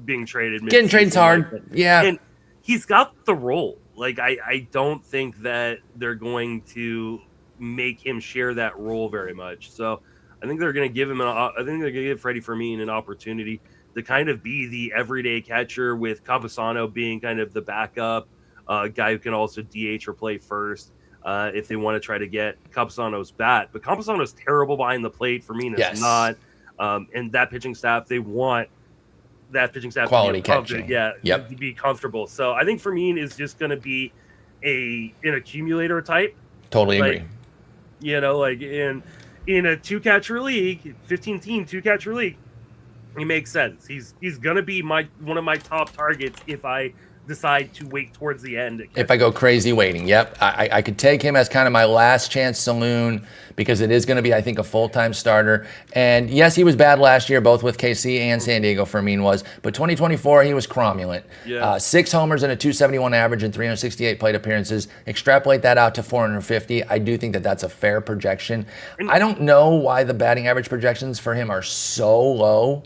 being traded. Getting traded's hard, yeah. And he's got the role. Like I don't think that they're going to make him share that role very much. So I think they're going to give him Freddy Fermin an opportunity to kind of be the everyday catcher, with Campusano being kind of the backup. Guy who can also DH or play first if they want to try to get Campusano's bat. But Campusano's terrible behind the plate. Fermin is not. And that pitching staff, they want that pitching staff quality to be catching. To be comfortable. So I think Fermin is just going to be an accumulator type. Totally agree. Like in a two-catcher league, 15-team two-catcher league, he makes sense. He's going to be one of my top targets if I decide to wait towards the end. If I go crazy waiting, yep. I could take him as kind of my last chance saloon, because it is going to be, I think, a full-time starter. And yes, he was bad last year, both with KC and San Diego, Fermin was. But 2024, he was cromulent. Yeah. 6 homers and a 271 average and 368 plate appearances. Extrapolate that out to 450. I do think that that's a fair projection. I don't know why the batting average projections for him are so low.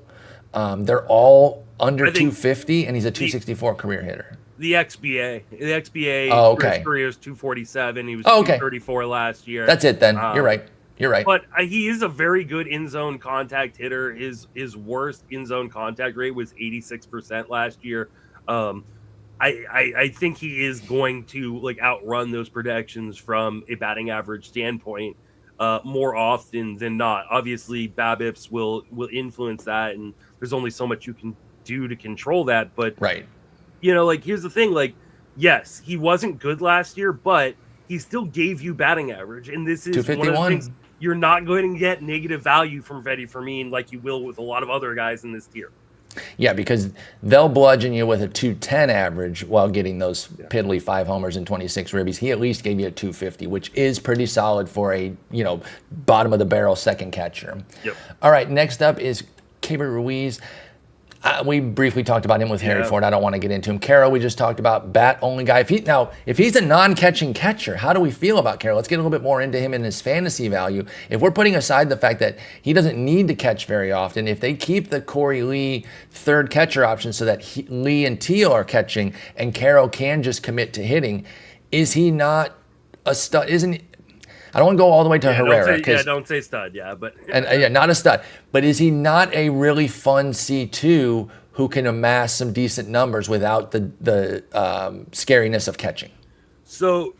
They're all under 250, and he's a 264 career hitter. The XBA. His career is 247. He was 234 last year. That's it then. You're right. But he is a very good in-zone contact hitter. His worst in-zone contact rate was 86% last year. I think he is going to outrun those projections from a batting average standpoint more often than not. Obviously, BABIPs will influence that, and there's only so much you can do to control that. But here's the thing, yes, he wasn't good last year, but he still gave you batting average, and this is one of the things. You're not going to get negative value from Freddy Fermin like you will with a lot of other guys in this tier. Yeah, because they'll bludgeon you with a 210 average while getting those piddly 5 homers and 26 ribbies. He at least gave you a 250, which is pretty solid for a bottom of the barrel second catcher. Yep. All right, next up is Keibert Ruiz. We briefly talked about him with Harry Ford. I don't want to get into him. Quero, we just talked about, bat-only guy. If he's a non-catching catcher, how do we feel about Quero? Let's get a little bit more into him and his fantasy value. If we're putting aside the fact that he doesn't need to catch very often, if they keep the Korey Lee third catcher option so that Lee and Teel are catching and Quero can just commit to hitting, is he not a stud? I don't want to go all the way to Herrera. Don't say stud, not a stud. But is he not a really fun C2 who can amass some decent numbers without the scariness of catching? So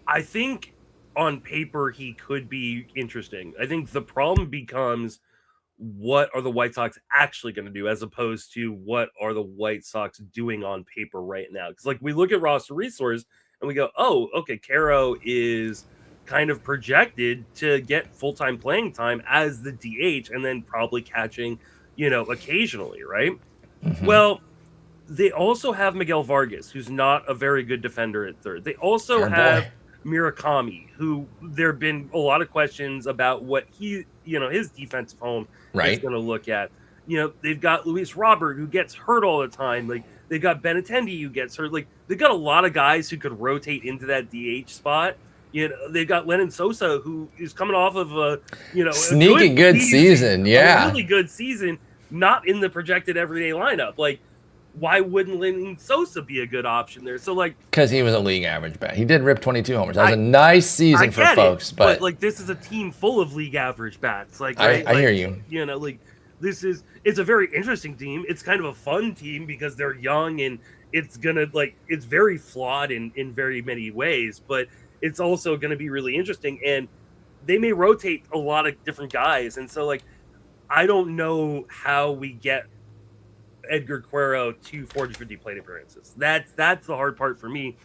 I think on paper he could be interesting. I think the problem becomes, what are the White Sox actually going to do, as opposed to what are the White Sox doing on paper right now? Because we look at roster resource and we go, oh, okay, Quero is kind of projected to get full-time playing time as the DH and then probably catching, occasionally, right? Mm-hmm. Well, they also have Miguel Vargas, who's not a very good defender at third. They also have Murakami, who there have been a lot of questions about what his defensive home is going to look at. They've got Luis Robert, who gets hurt all the time. They've got Benintendi, who gets hurt. They've got a lot of guys who could rotate into that DH spot. They've got Lennon Sosa, who is coming off of a sneaky good season. Yeah, a really good season, not in the projected everyday lineup. Why wouldn't Lennon Sosa be a good option there? So because he was a league average bat. He did rip 22 homers. That was a nice season for folks. But this is a team full of league average bats. I hear you. It's a very interesting team. It's kind of a fun team because they're young, and it's gonna it's very flawed in very many ways, but it's also going to be really interesting, and they may rotate a lot of different guys. And so I don't know how we get Edgar Quero to 450 plate appearances. That's the hard part for me.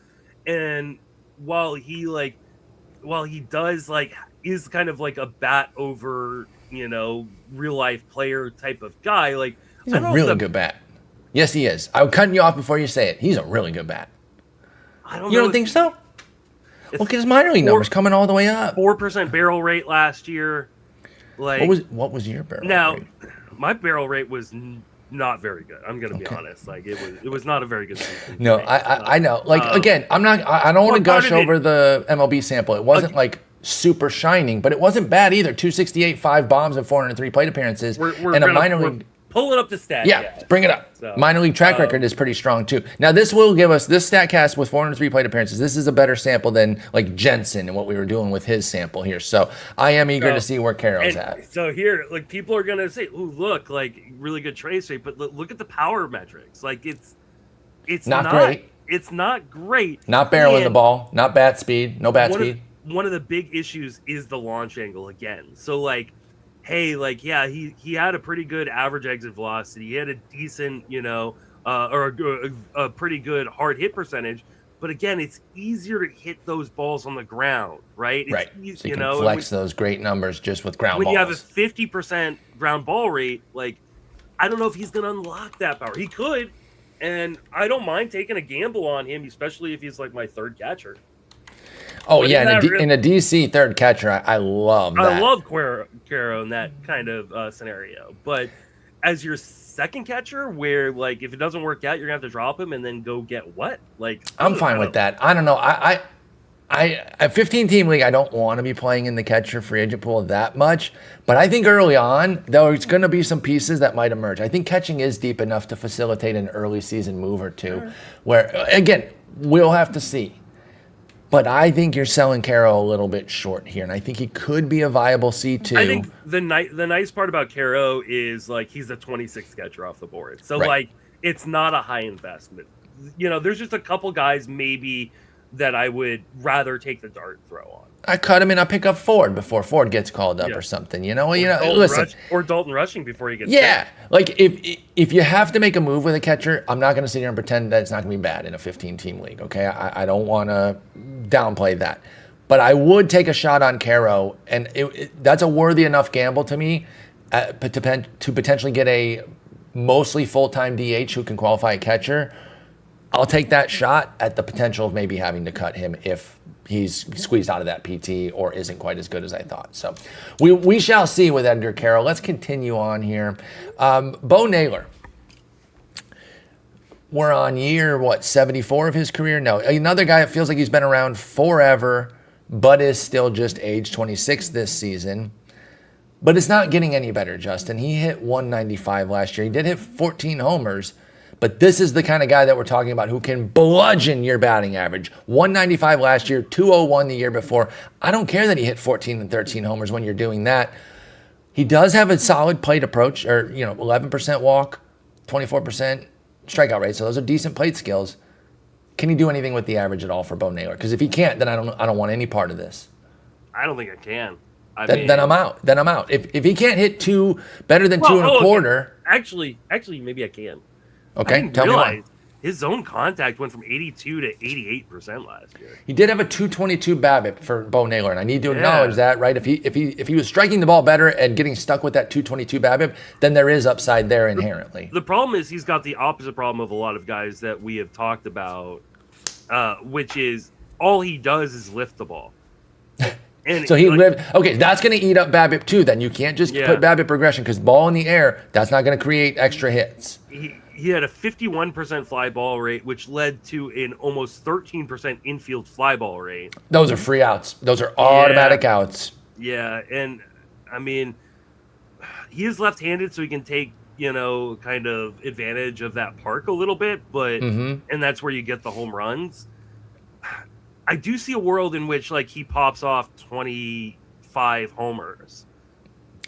And while he does is kind of a bat over real life player type of guy. Like, he's a really good bat. Yes, he is. I'm cutting you off before you say it. He's a really good bat. I don't You know. don't think so? Look at his minor league numbers coming all the way up. 4% barrel rate last year. Like, what was your barrel rate? Now, my barrel rate was not very good. I'm gonna be honest. Like, it was not a very good season. No, I know. Like, again, I don't want to gush over the MLB sample. It wasn't like super shining, but it wasn't bad either. 268, 5 bombs, and 403 plate appearances, and a minor league. Pulling up the stat. Yeah, bring it up. So, minor league track record is pretty strong too. Now this will give us this StatCast with 403 plate appearances. This is a better sample than like Jensen and what we were doing with his sample here. So I am eager to see where Quero's at. So here, like, people are gonna say, "Ooh, look, like, really good trace rate," but look at the power metrics. Like, it's not great. It's not great. Not barreling the ball. Not bat speed. No bat speed. One of the big issues is the launch angle again. So like, hey, like, yeah, he had a pretty good average exit velocity. He had a decent, or a pretty good hard hit percentage. But again, it's easier to hit those balls on the ground, right? It's right. So you can flex those great numbers just with ground balls. When you have a 50% ground ball rate, like, I don't know if he's going to unlock that power. He could, and I don't mind taking a gamble on him, especially if he's like my third catcher. Oh, but yeah, in a DC third catcher, I love that. I love Quero in that kind of scenario. But as your second catcher, where, like, if it doesn't work out, you're going to have to drop him and then go get what? Like, I'm fine with that. I don't know. I 15-team league, I don't want to be playing in the catcher free agent pool that much. But I think early on, there's going to be some pieces that might emerge. I think catching is deep enough to facilitate an early season move or two. Where, again, we'll have to see. But I think you're selling Quero a little bit short here, and I think he could be a viable C2. I think the nice part about Quero is, like, he's the 26th catcher off the board. So, like, it's not a high investment. There's just a couple guys maybe that I would rather take the dart throw on. I cut him and I pick up Ford before Ford gets called up or something. Listen. Or Dalton Rushing before he gets picked. Like, if you have to make a move with a catcher, I'm not going to sit here and pretend that it's not going to be bad in a 15-team league, okay? I don't want to downplay that. But I would take a shot on Quero, and that's a worthy enough gamble to me to potentially get a mostly full-time DH who can qualify a catcher. I'll take that shot at the potential of maybe having to cut him if he's squeezed out of that PT or isn't quite as good as I thought. So we shall see with Edgar Quero. Let's continue on here. Bo Naylor. We're on year, 74 of his career? No, another guy that feels like he's been around forever, but is still just age 26 this season. But it's not getting any better, Justin. He hit 195 last year. He did hit 14 homers. But this is the kind of guy that we're talking about who can bludgeon your batting average. 195 last year, 201 the year before. I don't care that he hit 14 and 13 homers when you're doing that. He does have a solid plate approach, or 11% walk, 24% strikeout rate. So those are decent plate skills. Can he do anything with the average at all for Bo Naylor? Because if he can't, then I don't want any part of this. I don't think I can. Then I'm out. If he can't hit better than 2.25. Actually, maybe I can. Okay, tell me why. His zone contact went from 82 to 88% last year. He did have a 222 BABIP for Bo Naylor, and I need to acknowledge that, right? If he was striking the ball better and getting stuck with that 222 BABIP, then there is upside there inherently. The problem is he's got the opposite problem of a lot of guys that we have talked about, which is all he does is lift the ball. And so that's going to eat up BABIP too. Then you can't just put BABIP progression because ball in the air, that's not going to create extra hits. He had a 51% fly ball rate, which led to an almost 13% infield fly ball rate. Those are free outs. Those are automatic outs. Yeah, and I mean, he is left-handed, so he can take kind of advantage of that park a little bit, but and that's where you get the home runs. I do see a world in which, like, he pops off 25 homers.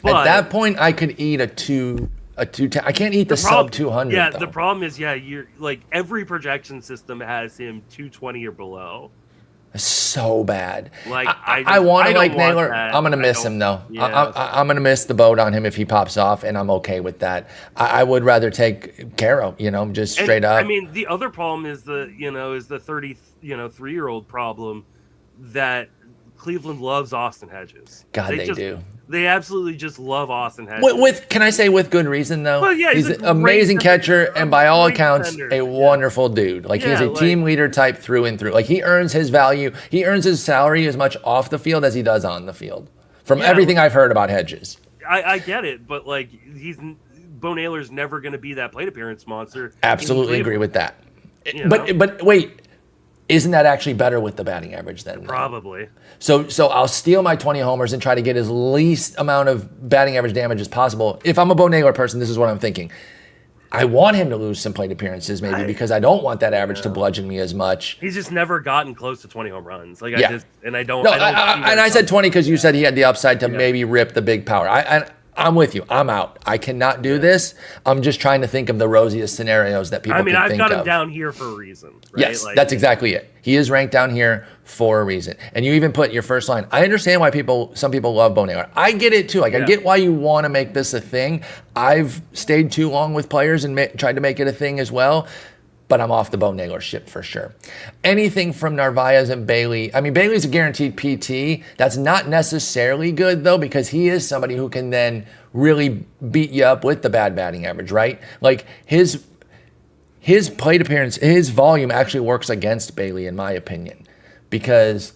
But at that point, I could eat a 210. I can't eat the sub 200. Yeah, though. The problem is, you're like, every projection system has him 220 or below. So bad. Like, I want to like Naylor. I'm gonna miss him though. Yeah. I'm gonna miss the boat on him if he pops off, and I'm okay with that. I would rather take Quero, just straight up. I mean, the other problem is the 3-year-old problem that Cleveland loves Austin Hedges. God, they do. They absolutely just love Austin Hedges. Can I say with good reason though? Well, yeah, he's an amazing catcher, and by all accounts, defender. a wonderful dude. Like he's a team leader type through and through. Like he earns his value. He earns his salary as much off the field as he does on the field. From everything I've heard about Hedges. I get it, but like Bo Naylor's never going to be that plate appearance monster. Absolutely agree with that. But wait. Isn't that actually better with the batting average then? Probably. So I'll steal my 20 homers and try to get as least amount of batting average damage as possible. If I'm a Bo Naylor person, this is what I'm thinking. I want him to lose some plate appearances maybe because I don't want that average to bludgeon me as much. He's just never gotten close to 20 home runs. Like I don't. No, I said 20 because you said he had the upside to maybe rip the big power. I'm with you. I'm out. I cannot do this. I'm just trying to think of the rosiest scenarios that people can think of. I've got him down here for a reason. Right? Yes, that's exactly it. He is ranked down here for a reason. And you even put your first line. I understand why some people love Bo Naylor. I get it too. I get why you want to make this a thing. I've stayed too long with players and tried to make it a thing as well. But I'm off the Bo Naylor ship for sure. Anything from Narváez and Bailey. I mean, Bailey's a guaranteed PT. That's not necessarily good, though, because he is somebody who can then really beat you up with the bad batting average, right? Like, his plate appearance, his volume actually works against Bailey, in my opinion, because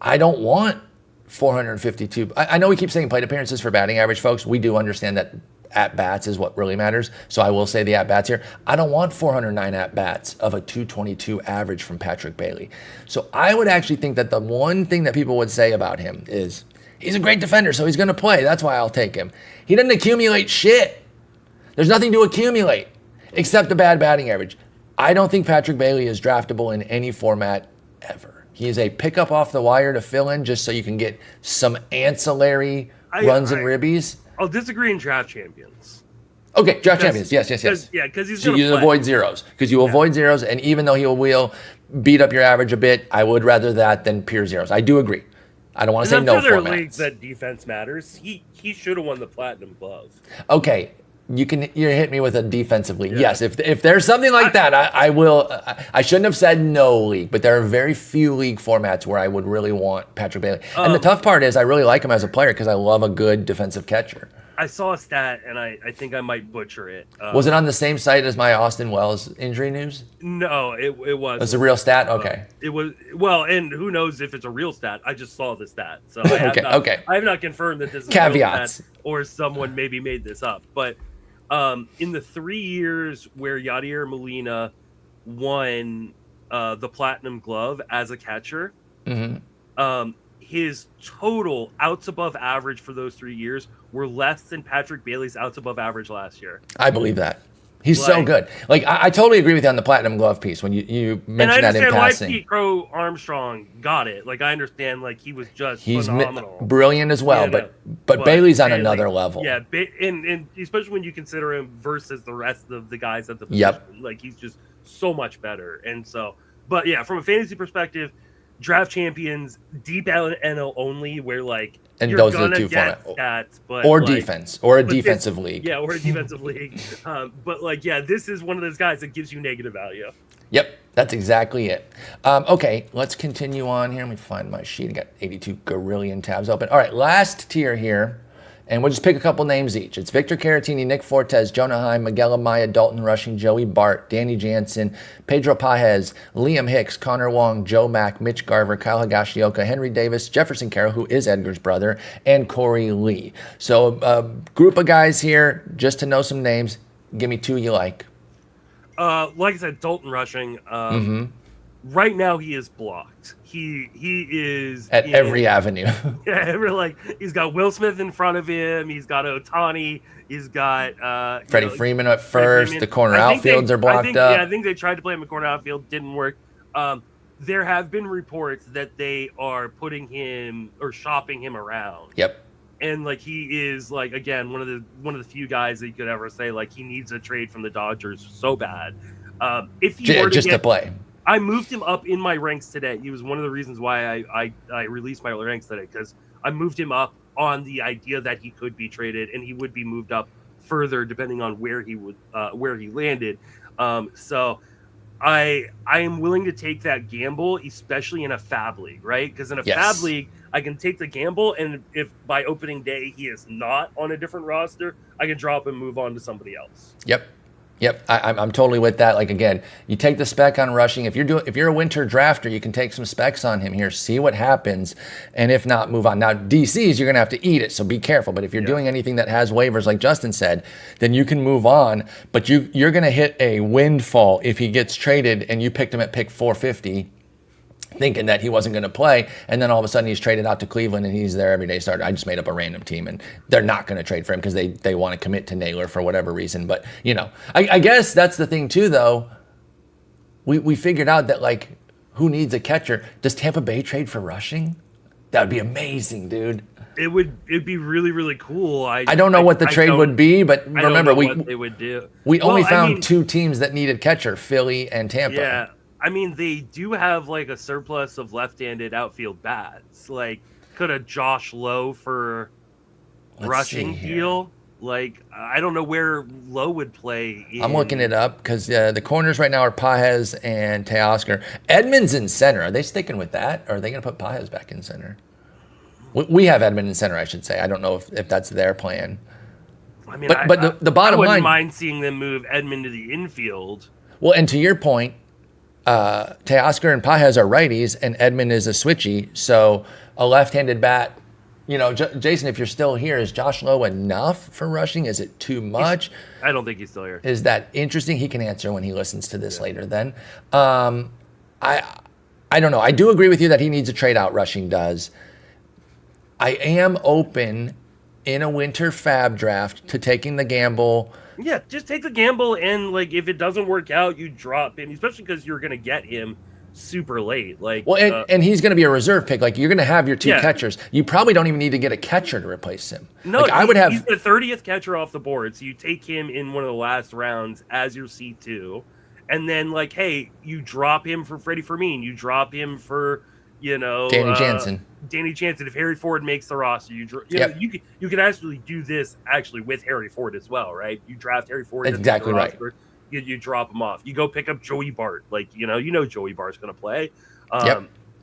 I don't want 452. I know we keep saying plate appearances for batting average, folks. We do understand that at-bats is what really matters. So I will say the at-bats here. I don't want 409 at-bats of a 222 average from Patrick Bailey. So I would actually think that the one thing that people would say about him is he's a great defender, so he's going to play. That's why I'll take him. He doesn't accumulate shit. There's nothing to accumulate except a bad batting average. I don't think Patrick Bailey is draftable in any format ever. He is a pickup off the wire to fill in just so you can get some ancillary runs and ribbies. I'll disagree in draft champions. Okay, draft champions. Yes. Yeah, because he's so you avoid zeros. Because you avoid zeros, and even though he will beat up your average a bit, I would rather that than pure zeros. I do agree. I don't want to say no formats. Other leagues that defense matters. He should have won the Platinum Glove. Okay, you hit me with a defensive league. Yeah. Yes, if there's something like that, I will. I shouldn't have said no league, but there are very few league formats where I would really want Patrick Bailey. And the tough part is I really like him as a player because I love a good defensive catcher. I saw a stat, and I think I might butcher it. Was it on the same site as my Austin Wells injury news? No, it was. It's a real stat? Okay. It was, well, and who knows if it's a real stat. I just saw the stat. So I have not confirmed that this is caveats. A real stat or someone maybe made this up. But in the 3 years where Yadier Molina won the Platinum Glove as a catcher, his total outs above average for those 3 years were less than Patrick Bailey's outs above average last year. I believe that. He's so good. Like I totally agree with you on the Platinum Glove piece when you mentioned that in passing. And I understand why Pete Crow Armstrong got it. Like I understand, like he was just phenomenal, brilliant as well. Yeah, but Bailey's on another level. Yeah, and especially when you consider him versus the rest of the guys at the position. Yep. Like he's just so much better. And so, but yeah, from a fantasy perspective, draft champions, deep NL only, where like and you're those gonna are the two get formats, stats, but or like, defense, or a defensive league. Yeah, or a defensive league. But like, yeah, this is one of those guys that gives you negative value. Yep, that's exactly it. Okay, let's continue on here. Let me find my sheet. I got 82 gorillion tabs open. All right, last tier here. And we'll just pick a couple names each. It's Victor Caratini, Nick Fortes, Jonah Heim, Miguel Amaya, Dalton Rushing, Joey Bart, Danny Jansen, Pedro Pages, Liam Hicks, Connor Wong, Joe Mack, Mitch Garver, Kyle Higashioka, Henry Davis, Jeferson Quero, who is Edgar's brother, and Korey Lee. So a group of guys here, just to know some names. Give me two you like. Like I said, Dalton Rushing. Right now he is blocked. He is at every avenue. Yeah, like he's got Will Smith in front of him. He's got Ohtani. He's got Freddie Fermin at first. The corner outfields are blocked up. Yeah, I think they tried to play him in corner outfield, didn't work. There have been reports that they are putting him or shopping him around. Yep. And like he is like again one of the few guys that you could ever say like he needs a trade from the Dodgers so bad. If he were to play. I moved him up in my ranks today. He was one of the reasons why I released my ranks today because I moved him up on the idea that he could be traded and he would be moved up further depending on where he landed. So I am willing to take that gamble, especially in a fab league, right? Because in a fab league, I can take the gamble, and if by opening day he is not on a different roster, I can drop and move on to somebody else. Yep, I'm totally with that. Like, again, you take the spec on Rushing. If you're a winter drafter, you can take some specs on him here, see what happens, and if not, move on. Now, DCs, you're gonna have to eat it, so be careful. But if you're doing anything that has waivers, like Justin said, then you can move on. But you're gonna hit a windfall if he gets traded and you picked him at pick 450. Thinking that he wasn't going to play, and then all of a sudden he's traded out to Cleveland and he's their everyday starter. I just made up a random team, and they're not going to trade for him because they want to commit to Naylor for whatever reason. But, I guess that's the thing too, though. We figured out that, like, who needs a catcher? Does Tampa Bay trade for Rushing? That would be amazing, dude. It'd be really, really cool. I don't know what the trade would be, but remember, what they would do. We only found two teams that needed catcher, Philly and Tampa. Yeah. I mean, they do have like a surplus of left-handed outfield bats. Like, could a Josh Lowe for Rushing deal? Like, I don't know where Lowe would play. I'm looking it up because the corners right now are Pages and Teoscar. Edmonds in center. Are they sticking with that, or are they going to put Pages back in center? We have Edmond in center, I should say. I don't know if that's their plan. I mean, but the bottom line, I wouldn't mind seeing them move Edmond to the infield. Well, and to your point, Teoscar and Pages are righties, and Edmond is a switchy. So a left-handed bat, Jason, if you're still here, is Josh Lowe enough for Rushing? Is it too much? I don't think he's still here. Is that interesting? He can answer when he listens to this later then. I don't know. I do agree with you that he needs a trade out. Rushing does. I am open in a winter fab draft to taking the gamble. Yeah, just take the gamble, and like if it doesn't work out, you drop him, especially because you're going to get him super late. Like, and he's going to be a reserve pick. Like, you're going to have your two catchers. You probably don't even need to get a catcher to replace him. No, like, he's the 30th catcher off the board, so you take him in one of the last rounds as your C2, and then like, hey, you drop him for Freddy Fermin, you drop him for Danny Jansen. If Harry Ford makes the roster, you could actually do this with Harry Ford as well, right? You draft Harry Ford. That's exactly right. You drop him off. You go pick up Joey Bart. Like, Joey Bart's going to play.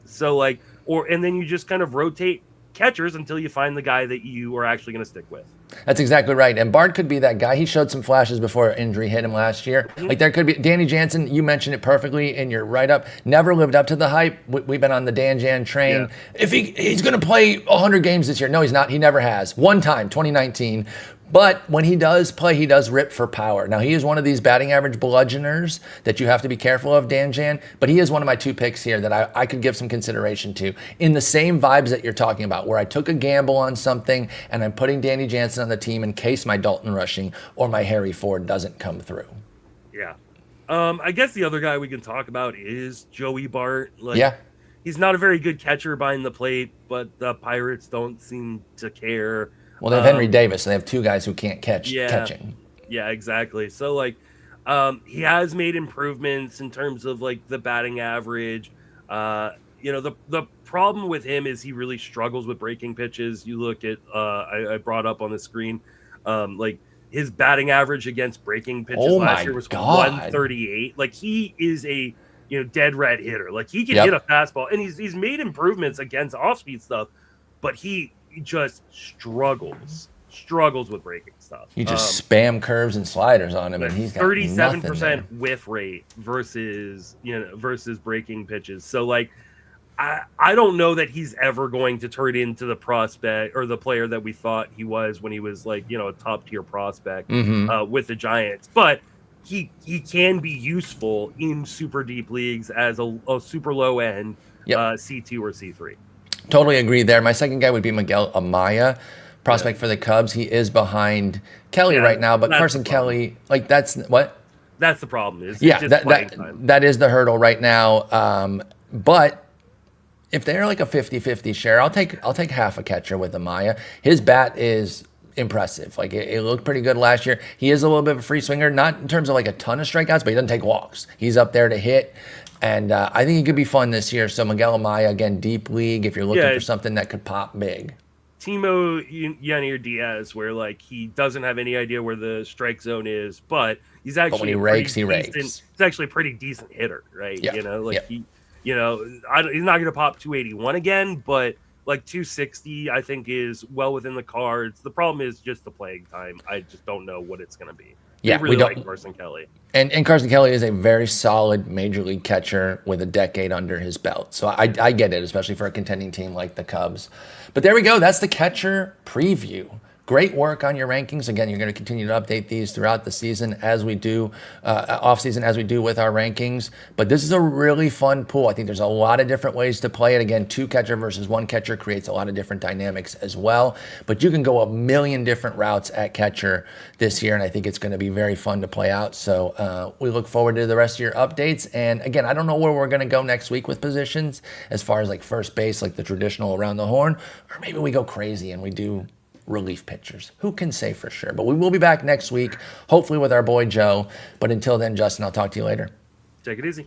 So like, and then you just kind of rotate catchers until you find the guy that you are actually going to stick with. That's exactly right. And Bart could be that guy. He showed some flashes before injury hit him last year. Mm-hmm. Like, there could be Danny Jansen. You mentioned it perfectly in your write-up. Never lived up to the hype. We've been on the Dan Jan train. Yeah. If he's going to play 100 games this year. No, he's not. He never has. One time, 2019. But when he does play, he does rip for power. Now, he is one of these batting average bludgeoners that you have to be careful of, Dan Jan. But he is one of my two picks here that I could give some consideration to. In the same vibes that you're talking about, where I took a gamble on something and I'm putting Danny Jansen on the team in case my Dalton Rushing or my Harry Ford doesn't come through. Yeah. I guess the other guy we can talk about is Joey Bart. He's not a very good catcher behind the plate, but the Pirates don't seem to care. Well, they have Henry Davis, and they have two guys who can't catching. Yeah, exactly. So, like, he has made improvements in terms of, like, the batting average. The problem with him is he really struggles with breaking pitches. You look at, I brought up on the screen, like, his batting average against breaking pitches last year was 138. Like, he is a, dead red hitter. Like, he can hit a fastball, and he's made improvements against off-speed stuff, but he just struggles with breaking stuff. You just spam curves and sliders on him, and he's got 37% whiff rate versus breaking pitches. So like, I don't know that he's ever going to turn into the prospect or the player that we thought he was when he was like a top tier prospect with the Giants, but he can be useful in super deep leagues as a super low end C2 or C3. Totally agree there. My second guy would be Miguel Amaya, prospect for the Cubs. He is behind Kelly right now, but Carson Kelly, like, that's what? That's the problem. That is the hurdle right now. But if they're like a 50-50 share, I'll take half a catcher with Amaya. His bat is impressive. Like, it looked pretty good last year. He is a little bit of a free swinger, not in terms of like a ton of strikeouts, but he doesn't take walks. He's up there to hit. And I think he could be fun this year. So Miguel Amaya, again, deep league, if you're looking for something that could pop big. Timo Yanir Diaz, where like he doesn't have any idea where the strike zone is, but he's actually when he rakes, he rakes. He's actually a pretty decent hitter, right? Yeah. He's not going to pop 281 again, but like 260, I think is well within the cards. The problem is just the playing time. I just don't know what it's going to be. Yeah, we don't like Carson Kelly. And Carson Kelly is a very solid major league catcher with a decade under his belt. So I get it, especially for a contending team like the Cubs. But there we go. That's the catcher preview. Great work on your rankings. Again, you're going to continue to update these throughout the season as we do, off season as we do with our rankings. But this is a really fun pool. I think there's a lot of different ways to play it. Again, 2 catcher versus 1 catcher creates a lot of different dynamics as well. But you can go a million different routes at catcher this year, and I think it's going to be very fun to play out. So we look forward to the rest of your updates. And again, I don't know where we're going to go next week with positions as far as like first base, like the traditional around the horn, or maybe we go crazy and we do relief pitchers. Who can say for sure? But we will be back next week, hopefully with our boy Joe. But until then, Justin, I'll talk to you later. Take it easy.